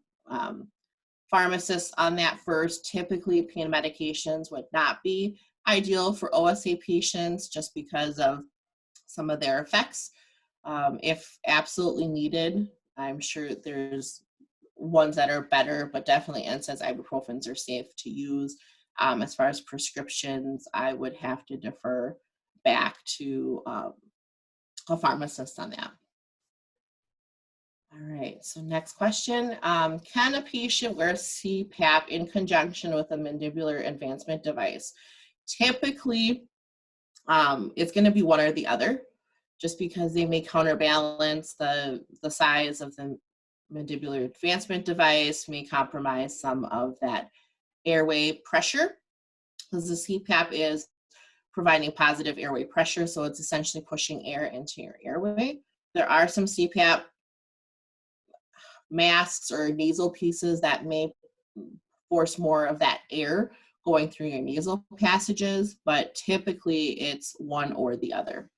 pharmacist on that first. Typically pain medications would not be ideal for OSA patients just because of some of their effects. If absolutely needed, I'm sure there's ones that are better, but definitely NSAIDs, ibuprofens are safe to use. As far as prescriptions, I would have to defer back to a pharmacist on that. All right, so next question. Can a patient wear CPAP in conjunction with a mandibular advancement device? Typically, it's going to be one or the other, just because they may counterbalance the size of the mandibular advancement device, may compromise some of that airway pressure, because the CPAP is providing positive airway pressure, so it's essentially pushing air into your airway. There are some CPAP masks or nasal pieces that may force more of that air going through your nasal passages, but typically it's one or the other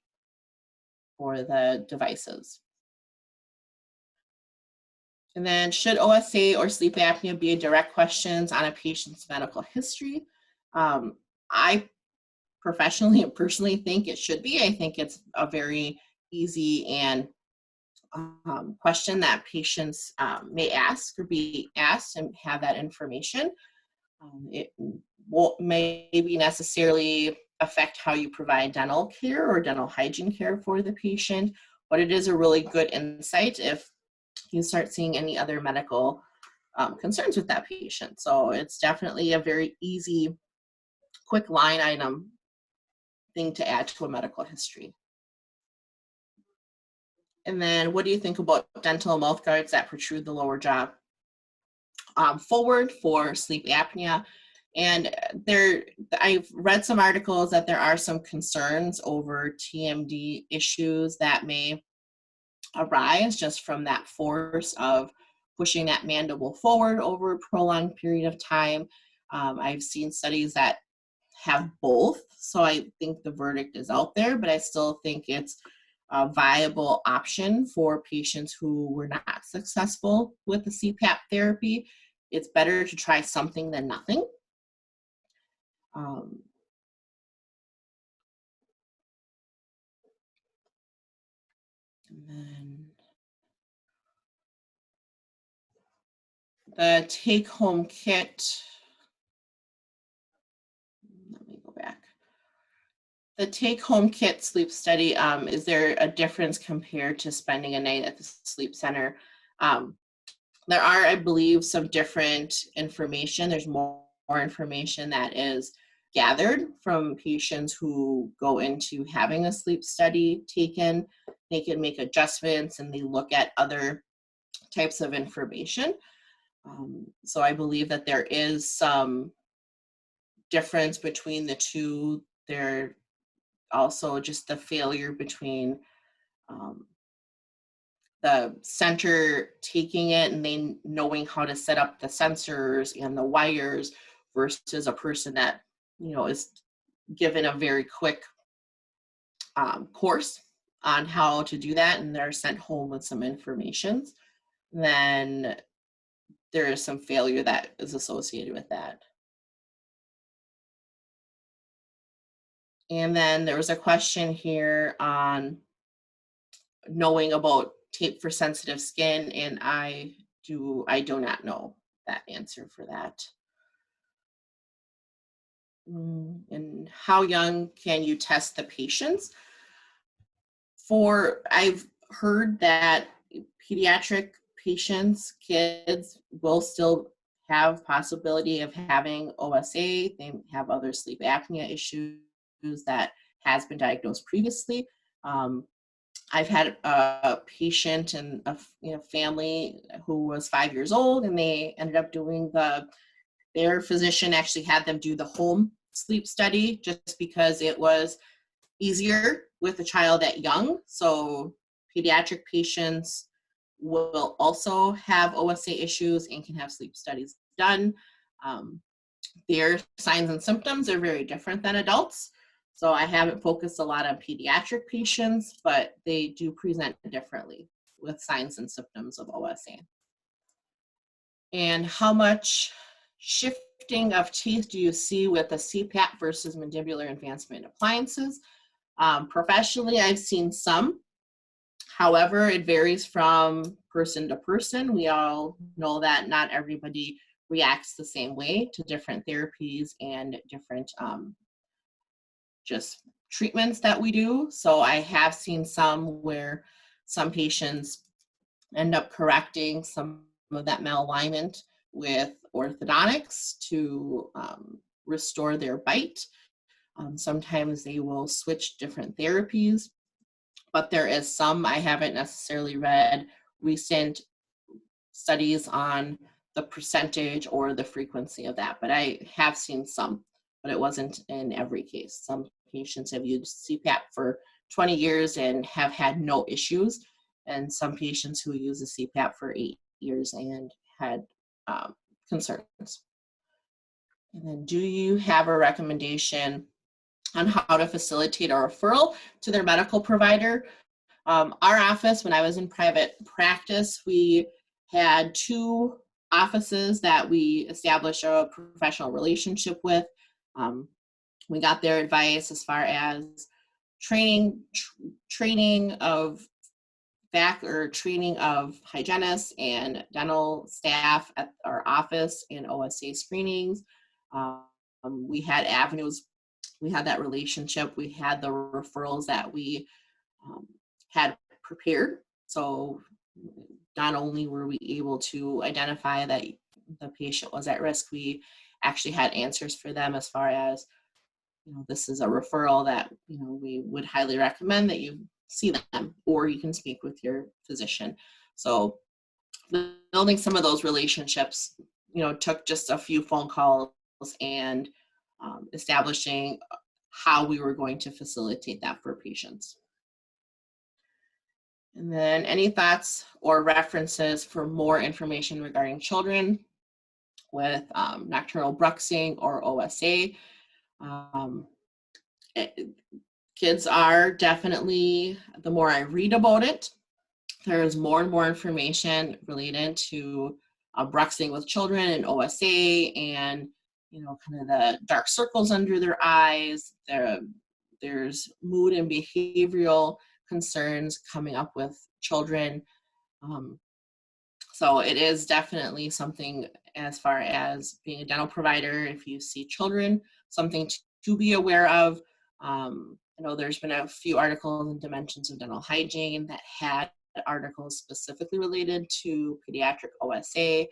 for the devices. And then, should OSA or sleep apnea be direct questions on a patient's medical history? I professionally and personally think it should be. I think it's a very easy and question that patients may ask or be asked and have that information. It won't maybe necessarily affect how you provide dental care or dental hygiene care for the patient, but it is a really good insight if you start seeing any other medical concerns with that patient. So it's definitely a very easy, quick line item thing to add to a medical history. And then, what do you think about dental mouth guards that protrude the lower jaw forward for sleep apnea? And I've read some articles that there are some concerns over TMD issues that may arise just from that force of pushing that mandible forward over a prolonged period of time. I've seen studies that have both, so I think the verdict is out there, but I still think it's a viable option for patients who were not successful with the CPAP therapy. It's better to try something than nothing. And then the take-home kit, let me go back. The take-home kit sleep study, is there a difference compared to spending a night at the sleep center? There are, I believe, some different information. There's more information that is gathered from patients who go into having a sleep study taken. They can make adjustments and they look at other types of information. So I believe that there is some difference between the two. There also just the failure between the center taking it and they knowing how to set up the sensors and the wires versus a person that, is given a very quick course on how to do that and they're sent home with some information, then there is some failure that is associated with that. And then there was a question here on knowing about tape for sensitive skin, and I do not know that answer for that. And how young can you test the patients? I've heard that pediatric patients, kids, will still have possibility of having OSA. They have other sleep apnea issues that has been diagnosed previously. I've had a patient and a family who was 5 years old, and they ended up doing their physician actually had them do the home sleep study just because it was easier with a child that young. So pediatric patients will also have OSA issues and can have sleep studies done. Their signs and symptoms are very different than adults. So I haven't focused a lot on pediatric patients, but they do present differently with signs and symptoms of OSA. And how much shifting of teeth do you see with the CPAP versus mandibular advancement appliances? Professionally, I've seen some. However, it varies from person to person. We all know that not everybody reacts the same way to different therapies and different just treatments that we do. So I have seen some where some patients end up correcting some of that malalignment with orthodontics to restore their bite. Sometimes they will switch different therapies, but there is some, I haven't necessarily read recent studies on the percentage or the frequency of that, but I have seen some, but it wasn't in every case. Some patients have used CPAP for 20 years and have had no issues, and some patients who use a CPAP for 8 years and had concerns. And then, do you have a recommendation on how to facilitate a referral to their medical provider? Our office, when I was in private practice, we had 2 offices that we established a professional relationship with. We got their advice as far as training of training of hygienists and dental staff at our office and OSA screenings. We had avenues, we had that relationship, we had the referrals that we had prepared. So not only were we able to identify that the patient was at risk, we actually had answers for them as far as, this is a referral that, we would highly recommend that you see them, or you can speak with your physician. So building some of those relationships, took just a few phone calls and establishing how we were going to facilitate that for patients. And then any thoughts or references for more information regarding children with nocturnal bruxing or OSA? Kids are definitely, the more I read about it, there's more and more information related to bruxing with children and OSA and, kind of the dark circles under their eyes. There's mood and behavioral concerns coming up with children. So it is definitely something, as far as being a dental provider, if you see children, something to be aware of. I know there's been a few articles in Dimensions of Dental Hygiene that had articles specifically related to pediatric OSA.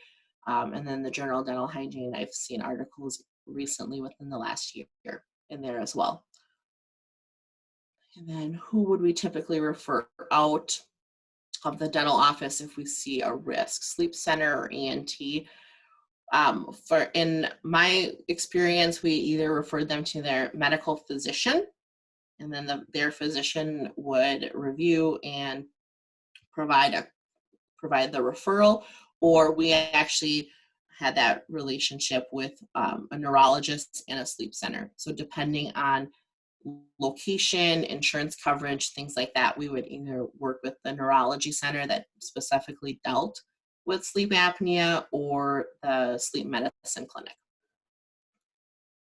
And then the Journal of Dental Hygiene, I've seen articles recently within the last year in there as well. And then who would we typically refer out of the dental office if we see a risk? Sleep center or ENT? In my experience, we either referred them to their medical physician, and then their physician would review and provide the referral, or we actually had that relationship with a neurologist and a sleep center. So depending on location, insurance coverage, things like that, we would either work with the neurology center that specifically dealt with sleep apnea or the sleep medicine clinic.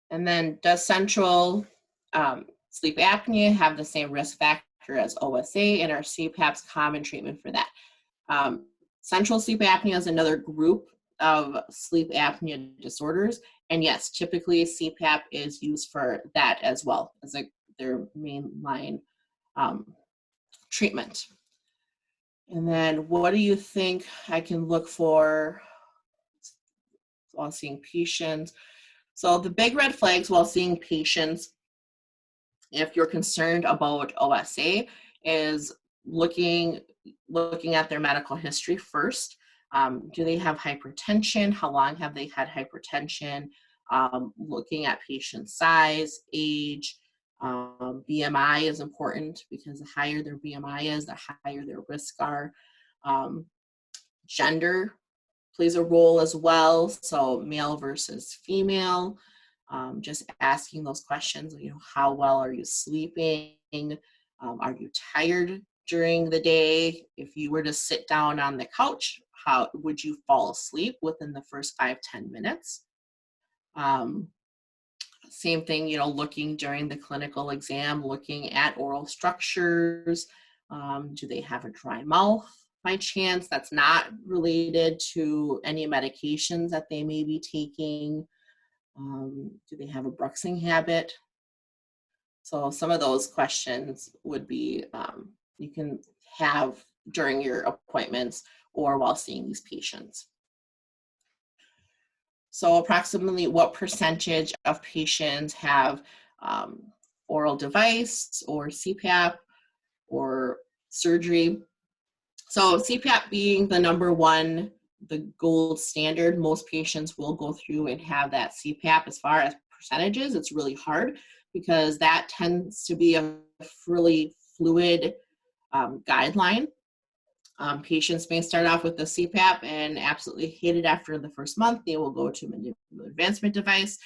And then, does central sleep apnea have the same risk factor as OSA, and are CPAPs common treatment for that? Central sleep apnea is another group of sleep apnea disorders, and yes, typically CPAP is used for that as well as their main line treatment. And then, what do you think I can look for while seeing patients? So the big red flags while seeing patients, if you're concerned about OSA, is looking at their medical history first. Do they have hypertension? How long have they had hypertension? Looking at patient size, age, BMI is important, because the higher their BMI is, the higher their risks are. Gender plays a role as well, so male versus female. Just asking those questions, how well are you sleeping? Are you tired during the day? If you were to sit down on the couch, how would you fall asleep within the first 5-10 minutes? Um, Same thing, looking during the clinical exam, looking at oral structures. Do they have a dry mouth by chance? That's not related to any medications that they may be taking. Do they have a bruxing habit? So some of those questions would be, you can have during your appointments or while seeing these patients. So approximately what percentage of patients have oral device or CPAP or surgery? So CPAP being the number one, the gold standard, most patients will go through and have that CPAP. As far as percentages, it's really hard because that tends to be a really fluid guideline. Patients may start off with the CPAP and absolutely hate it after the first month. They will go to a mandibular advancement device.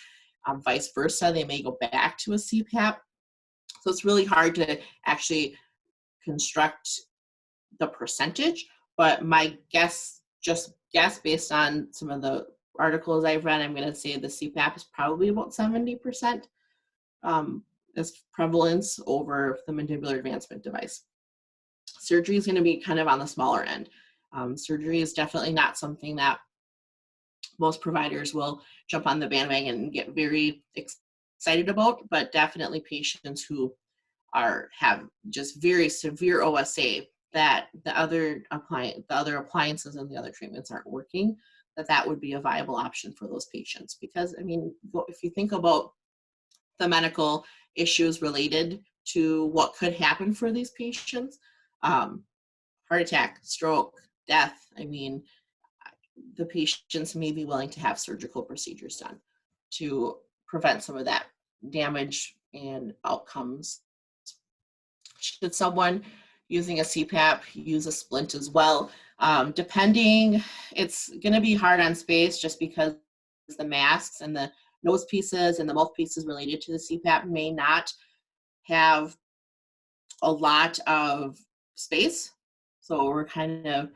Vice versa, they may go back to a CPAP. So it's really hard to actually construct the percentage, but my guess, just guess based on some of the articles I've read, I'm going to say the CPAP is probably about 70% as prevalence over the mandibular advancement device. Surgery is going to be kind of on the smaller end. Surgery is definitely not something that most providers will jump on the bandwagon and get very excited about, but definitely patients who have just very severe OSA that the other appliances and the other treatments aren't working, that would be a viable option for those patients. Because, I mean, if you think about the medical issues related to what could happen for these patients, heart attack, stroke, death, I mean, the patients may be willing to have surgical procedures done to prevent some of that damage and outcomes. Should someone using a CPAP use a splint as well? Depending, it's going to be hard on space just because the masks and the nose pieces and the mouth pieces related to the CPAP may not have a lot of space. So we're kind of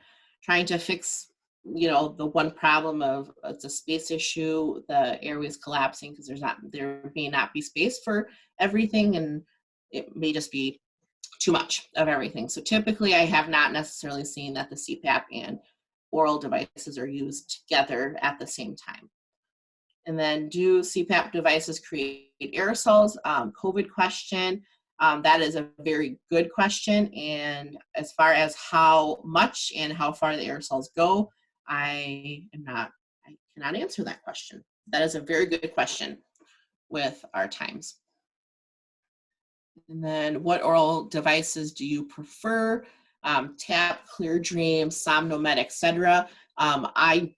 trying to fix, the one problem of it's a space issue, the airways collapsing because there may not be space for everything, and it may just be too much of everything. So typically I have not necessarily seen that the CPAP and oral devices are used together at the same time. And then, do CPAP devices create aerosols? COVID question. That is a very good question. And as far as how much and how far the aerosols go, I cannot answer that question. That is a very good question with our times. And then, what oral devices do you prefer? TAP, ClearDream, Somnomed, etc. I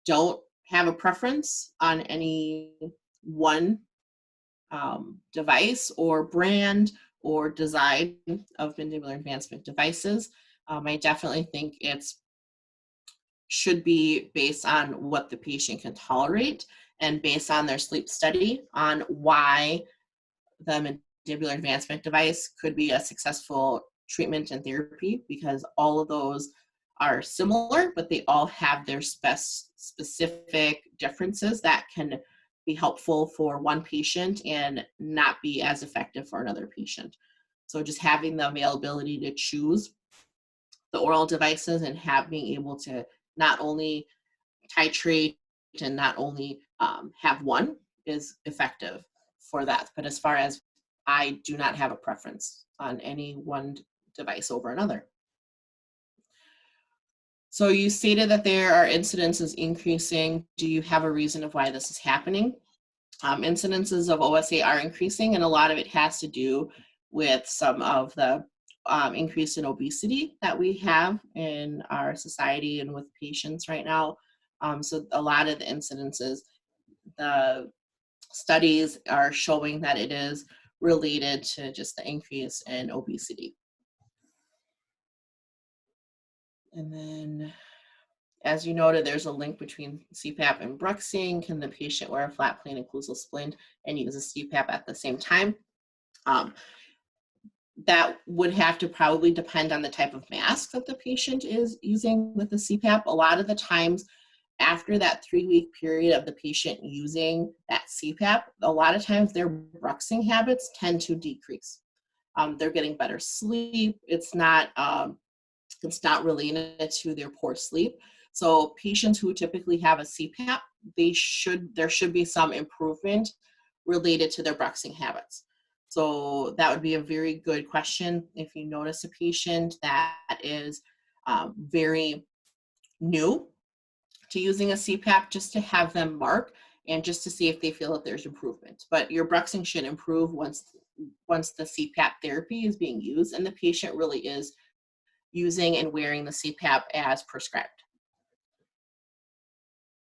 don't have a preference on any one device or brand or design of mandibular advancement devices. I definitely think it's should be based on what the patient can tolerate and based on their sleep study on why the mandibular advancement device could be a successful treatment and therapy, because all of those are similar, but they all have their specific differences that can be helpful for one patient and not be as effective for another patient. So just having the availability to choose the oral devices and being able to not only titrate and not only have one is effective for that. But as far as, I do not have a preference on any one device over another. So you stated that there are incidences increasing. Do you have a reason of why this is happening? Incidences of OSA are increasing, and a lot of it has to do with some of the increase in obesity that we have in our society and with patients right now. So a lot of the incidences, the studies are showing that it is related to just the increase in obesity. And then, as you noted, there's a link between CPAP and bruxing. Can the patient wear a flat plane occlusal splint and use a CPAP at the same time? That would have to probably depend on the type of mask that the patient is using with the CPAP. A lot of the times, after that 3-week period of the patient using that CPAP, a lot of times their bruxing habits tend to decrease. They're getting better sleep. It's not related to their poor sleep. So patients who typically have a CPAP, there should be some improvement related to their bruxing habits. So that would be a very good question if you notice a patient that is very new to using a CPAP, just to have them mark and just to see if they feel that there's improvement. But your bruxing should improve once the CPAP therapy is being used and the patient really is using and wearing the CPAP as prescribed.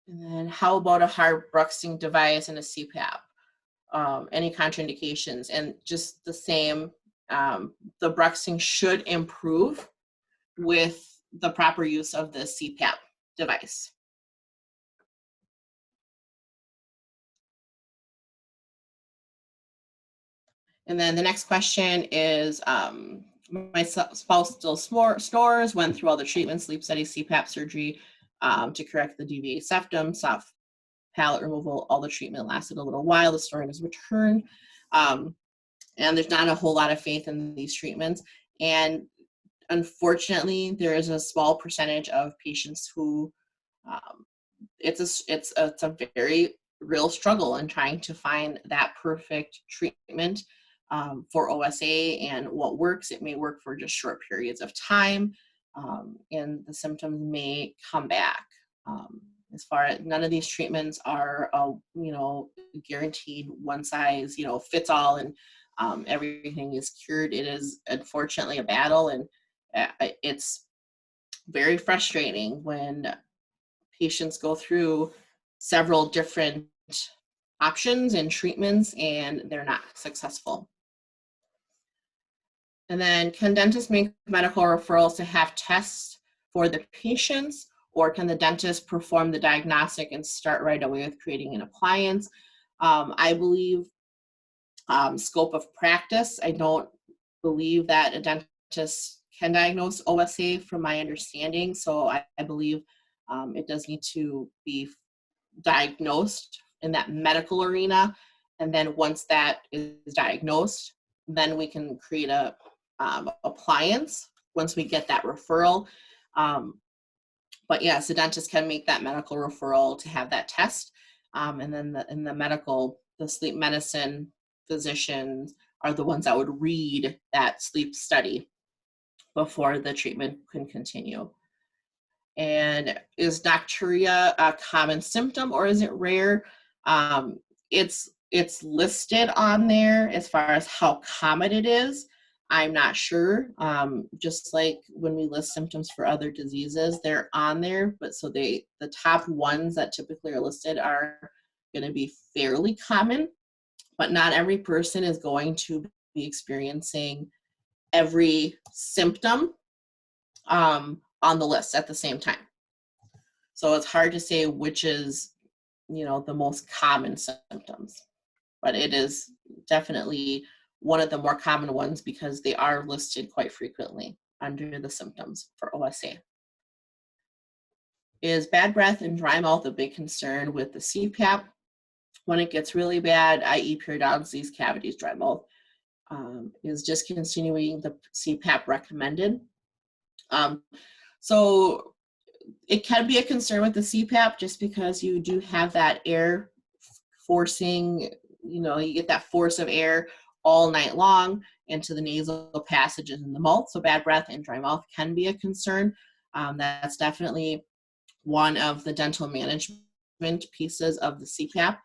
And then how about a hard bruxing device and a CPAP? Any contraindications? And just the same, the bruxing should improve with the proper use of the CPAP device. And then the next question is, my spouse still snores, went through all the treatments, sleep study, CPAP surgery to correct the deviated septum, soft palate removal, all the treatment lasted a little while, the snoring has returned. And there's not a whole lot of faith in these treatments. And unfortunately, there is a small percentage of patients who it's a very real struggle in trying to find that perfect treatment for OSA and what works. It may work for just short periods of time, and the symptoms may come back. As far as none of these treatments are, guaranteed one size, fits all, and everything is cured. It is unfortunately a battle, and it's very frustrating when patients go through several different options and treatments and they're not successful. And then, can dentists make medical referrals to have tests for the patients, or can the dentist perform the diagnostic and start right away with creating an appliance? I believe scope of practice, I don't believe that a dentist can diagnose OSA from my understanding. So I believe it does need to be diagnosed in that medical arena. And then once that is diagnosed, then we can create a appliance once we get that referral. But yes, the dentist can make that medical referral to have that test. And then the sleep medicine physicians are the ones that would read that sleep study before the treatment can continue. And is nocturia a common symptom or is it rare? It's listed on there as far as how common it is. I'm not sure. Just like when we list symptoms for other diseases, they're on there, but so the top ones that typically are listed are going to be fairly common, but not every person is going to be experiencing every symptom on the list at the same time. So it's hard to say which is, the most common symptoms, but it is definitely one of the more common ones because they are listed quite frequently under the symptoms for OSA. Is bad breath and dry mouth a big concern with the CPAP? When it gets really bad, i.e. periodontal disease, cavities, dry mouth, is discontinuing the CPAP recommended? So it can be a concern with the CPAP just because you do have that air forcing, you get that force of air all night long into the nasal passages in the mouth. So bad breath and dry mouth can be a concern. That's definitely one of the dental management pieces of the CPAP.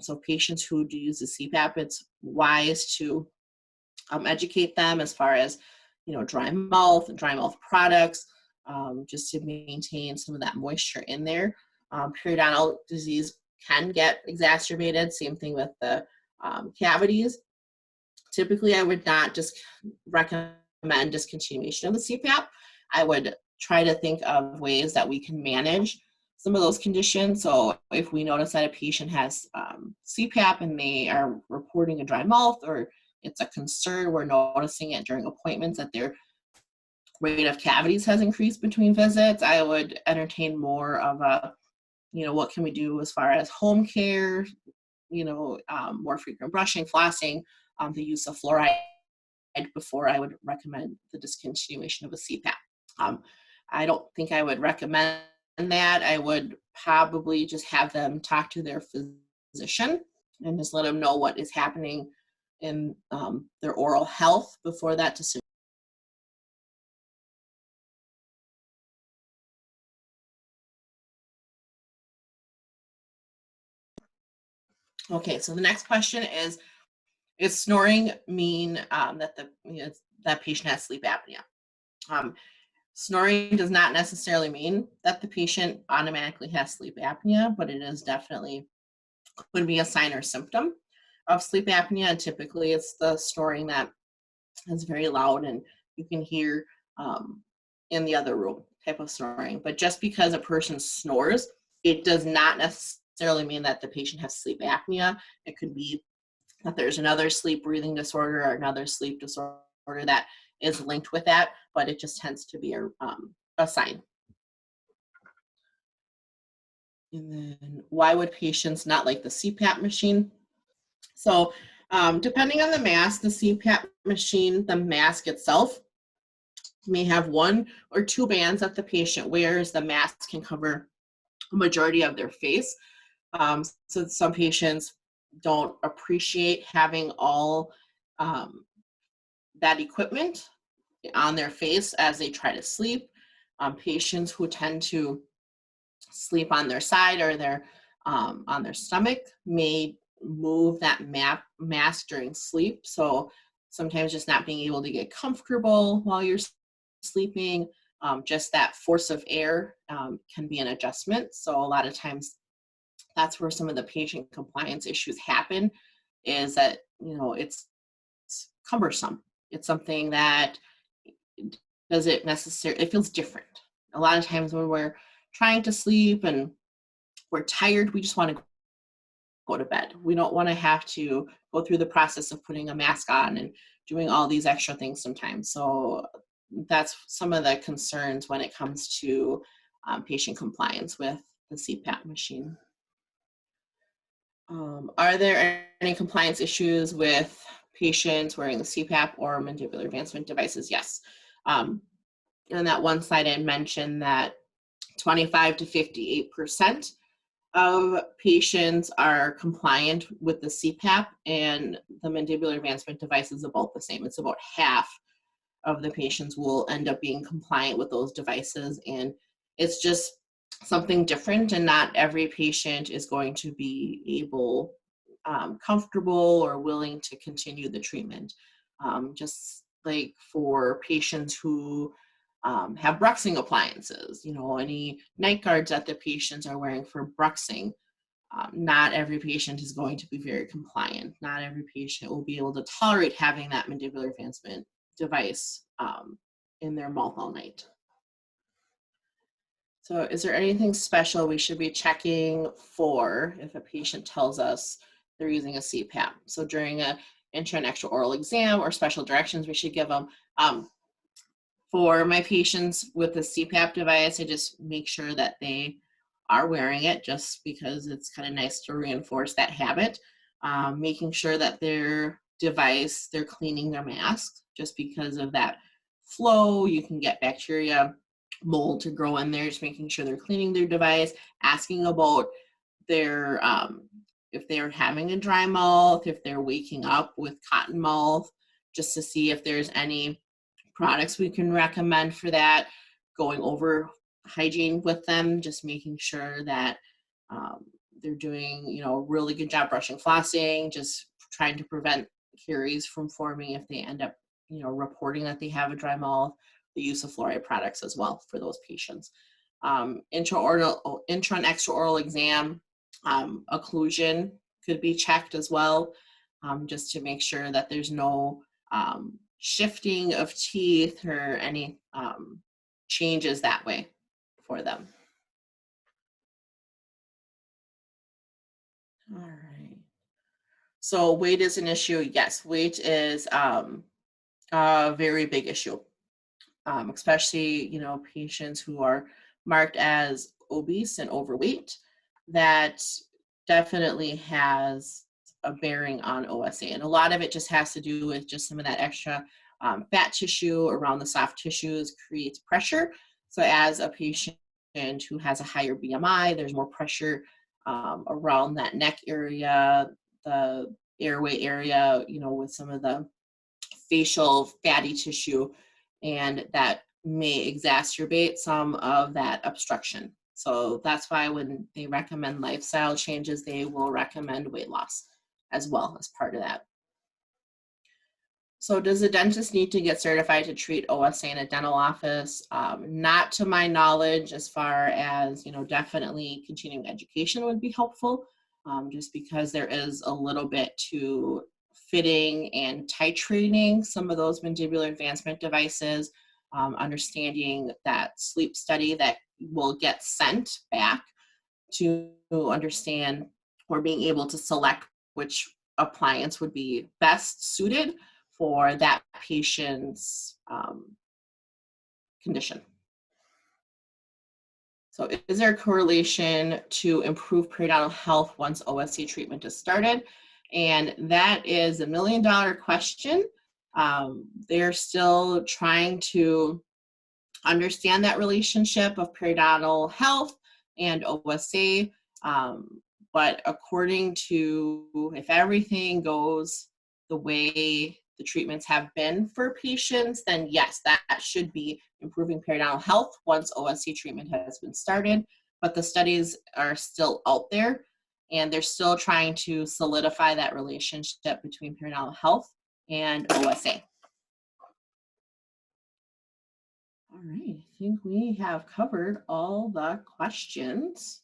So patients who do use the CPAP, it's wise to educate them as far as, dry mouth products, just to maintain some of that moisture in there. Periodontal disease can get exacerbated. Same thing with the cavities. Typically, I would not just recommend discontinuation of the CPAP. I would try to think of ways that we can manage some of those conditions. So if we notice that a patient has CPAP and they are reporting a dry mouth, or it's a concern, we're noticing it during appointments that their rate of cavities has increased between visits, I would entertain more of a what can we do as far as home care, more frequent brushing, flossing, the use of fluoride before I would recommend the discontinuation of a CPAP. I don't think I would recommend that. I would probably just have them talk to their physician and just let them know what is happening in their oral health before that decision. Okay, so the next question is snoring mean that that patient has sleep apnea? Snoring does not necessarily mean that the patient automatically has sleep apnea, but it is definitely could be a sign or symptom of sleep apnea. And typically it's the snoring that is very loud and you can hear in the other room type of snoring. But just because a person snores, it does not necessarily mean that the patient has sleep apnea. It could be that there's another sleep breathing disorder or another sleep disorder that is linked with that, but it just tends to be a sign. And then why would patients not like the CPAP machine? So depending on the mask, the CPAP machine, the mask itself may have 1 or 2 bands that the patient wears. The mask can cover a majority of their face. So some patients don't appreciate having all that equipment on their face as they try to sleep. Patients who tend to sleep on their side or on their stomach may move that mask during sleep. So sometimes just not being able to get comfortable while you're sleeping, just that force of air can be an adjustment. So a lot of times that's where some of the patient compliance issues happen, is that, it's cumbersome. It's something that doesn't necessarily, it feels different. A lot of times when we're trying to sleep and we're tired, we just want to go to bed. We don't want to have to go through the process of putting a mask on and doing all these extra things sometimes. So that's some of the concerns when it comes to patient compliance with the CPAP machine. Are there any compliance issues with patients wearing the CPAP or mandibular advancement devices? Yes. On that one slide, I mentioned that 25 to 58% of patients are compliant with the CPAP, and the mandibular advancement device is about the same. It's about half of the patients will end up being compliant with those devices, and it's just something different, and not every patient is going to be able, comfortable or willing to continue the treatment. Just like for patients who have bruxing appliances, any night guards that the patients are wearing for bruxing, not every patient is going to be very compliant. Not every patient will be able to tolerate having that mandibular advancement device in their mouth all night. So is there anything special we should be checking for if a patient tells us they're using a CPAP? So during an intra and extra oral exam or special directions we should give them. For my patients with the CPAP device, I just make sure that they are wearing it, just because it's kind of nice to reinforce that habit. Making sure that their device, they're cleaning their mask, just because of that flow. You can get bacteria, mold to grow in there. Just making sure they're cleaning their device, asking about their if they're having a dry mouth, if they're waking up with cotton mouth, just to see if there's any products we can recommend for that. Going over hygiene with them, just making sure that they're doing a really good job brushing, flossing, just trying to prevent caries from forming if they end up reporting that they have a dry mouth. The use of fluoride products as well for those patients. Intra and extra oral exam, occlusion could be checked as well, just to make sure that there's no shifting of teeth or any changes that way for them. All right. So weight is an issue. Yes, weight is a very big issue, especially patients who are marked as obese and overweight. that definitely has a bearing on OSA. And a lot of it just has to do with just some of that extra fat tissue around the soft tissues creates pressure. So as a patient who has a higher BMI, there's more pressure around that neck area, the airway area, you know, with some of the facial fatty tissue, and that may exacerbate some of that obstruction. So that's why when they recommend lifestyle changes, they will recommend weight loss as well as part of that. So does a dentist need to get certified to treat OSA in a dental office? Not to my knowledge, as far as, you know, definitely continuing education would be helpful, just because there is a little bit to fitting and titrating some of those mandibular advancement devices, understanding that sleep study that will get sent back to understand or being able to select which appliance would be best suited for that patient's condition. So is there a correlation to improve periodontal health once OSC treatment is started? And that is a $1 million question. They're still trying to understand that relationship of periodontal health and OSA. But according to, if everything goes the way the treatments have been for patients, then yes, that should be improving periodontal health once OSC treatment has been started. But the studies are still out there, and they're still trying to solidify that relationship between periodontal health and OSA. All right, I think we have covered all the questions.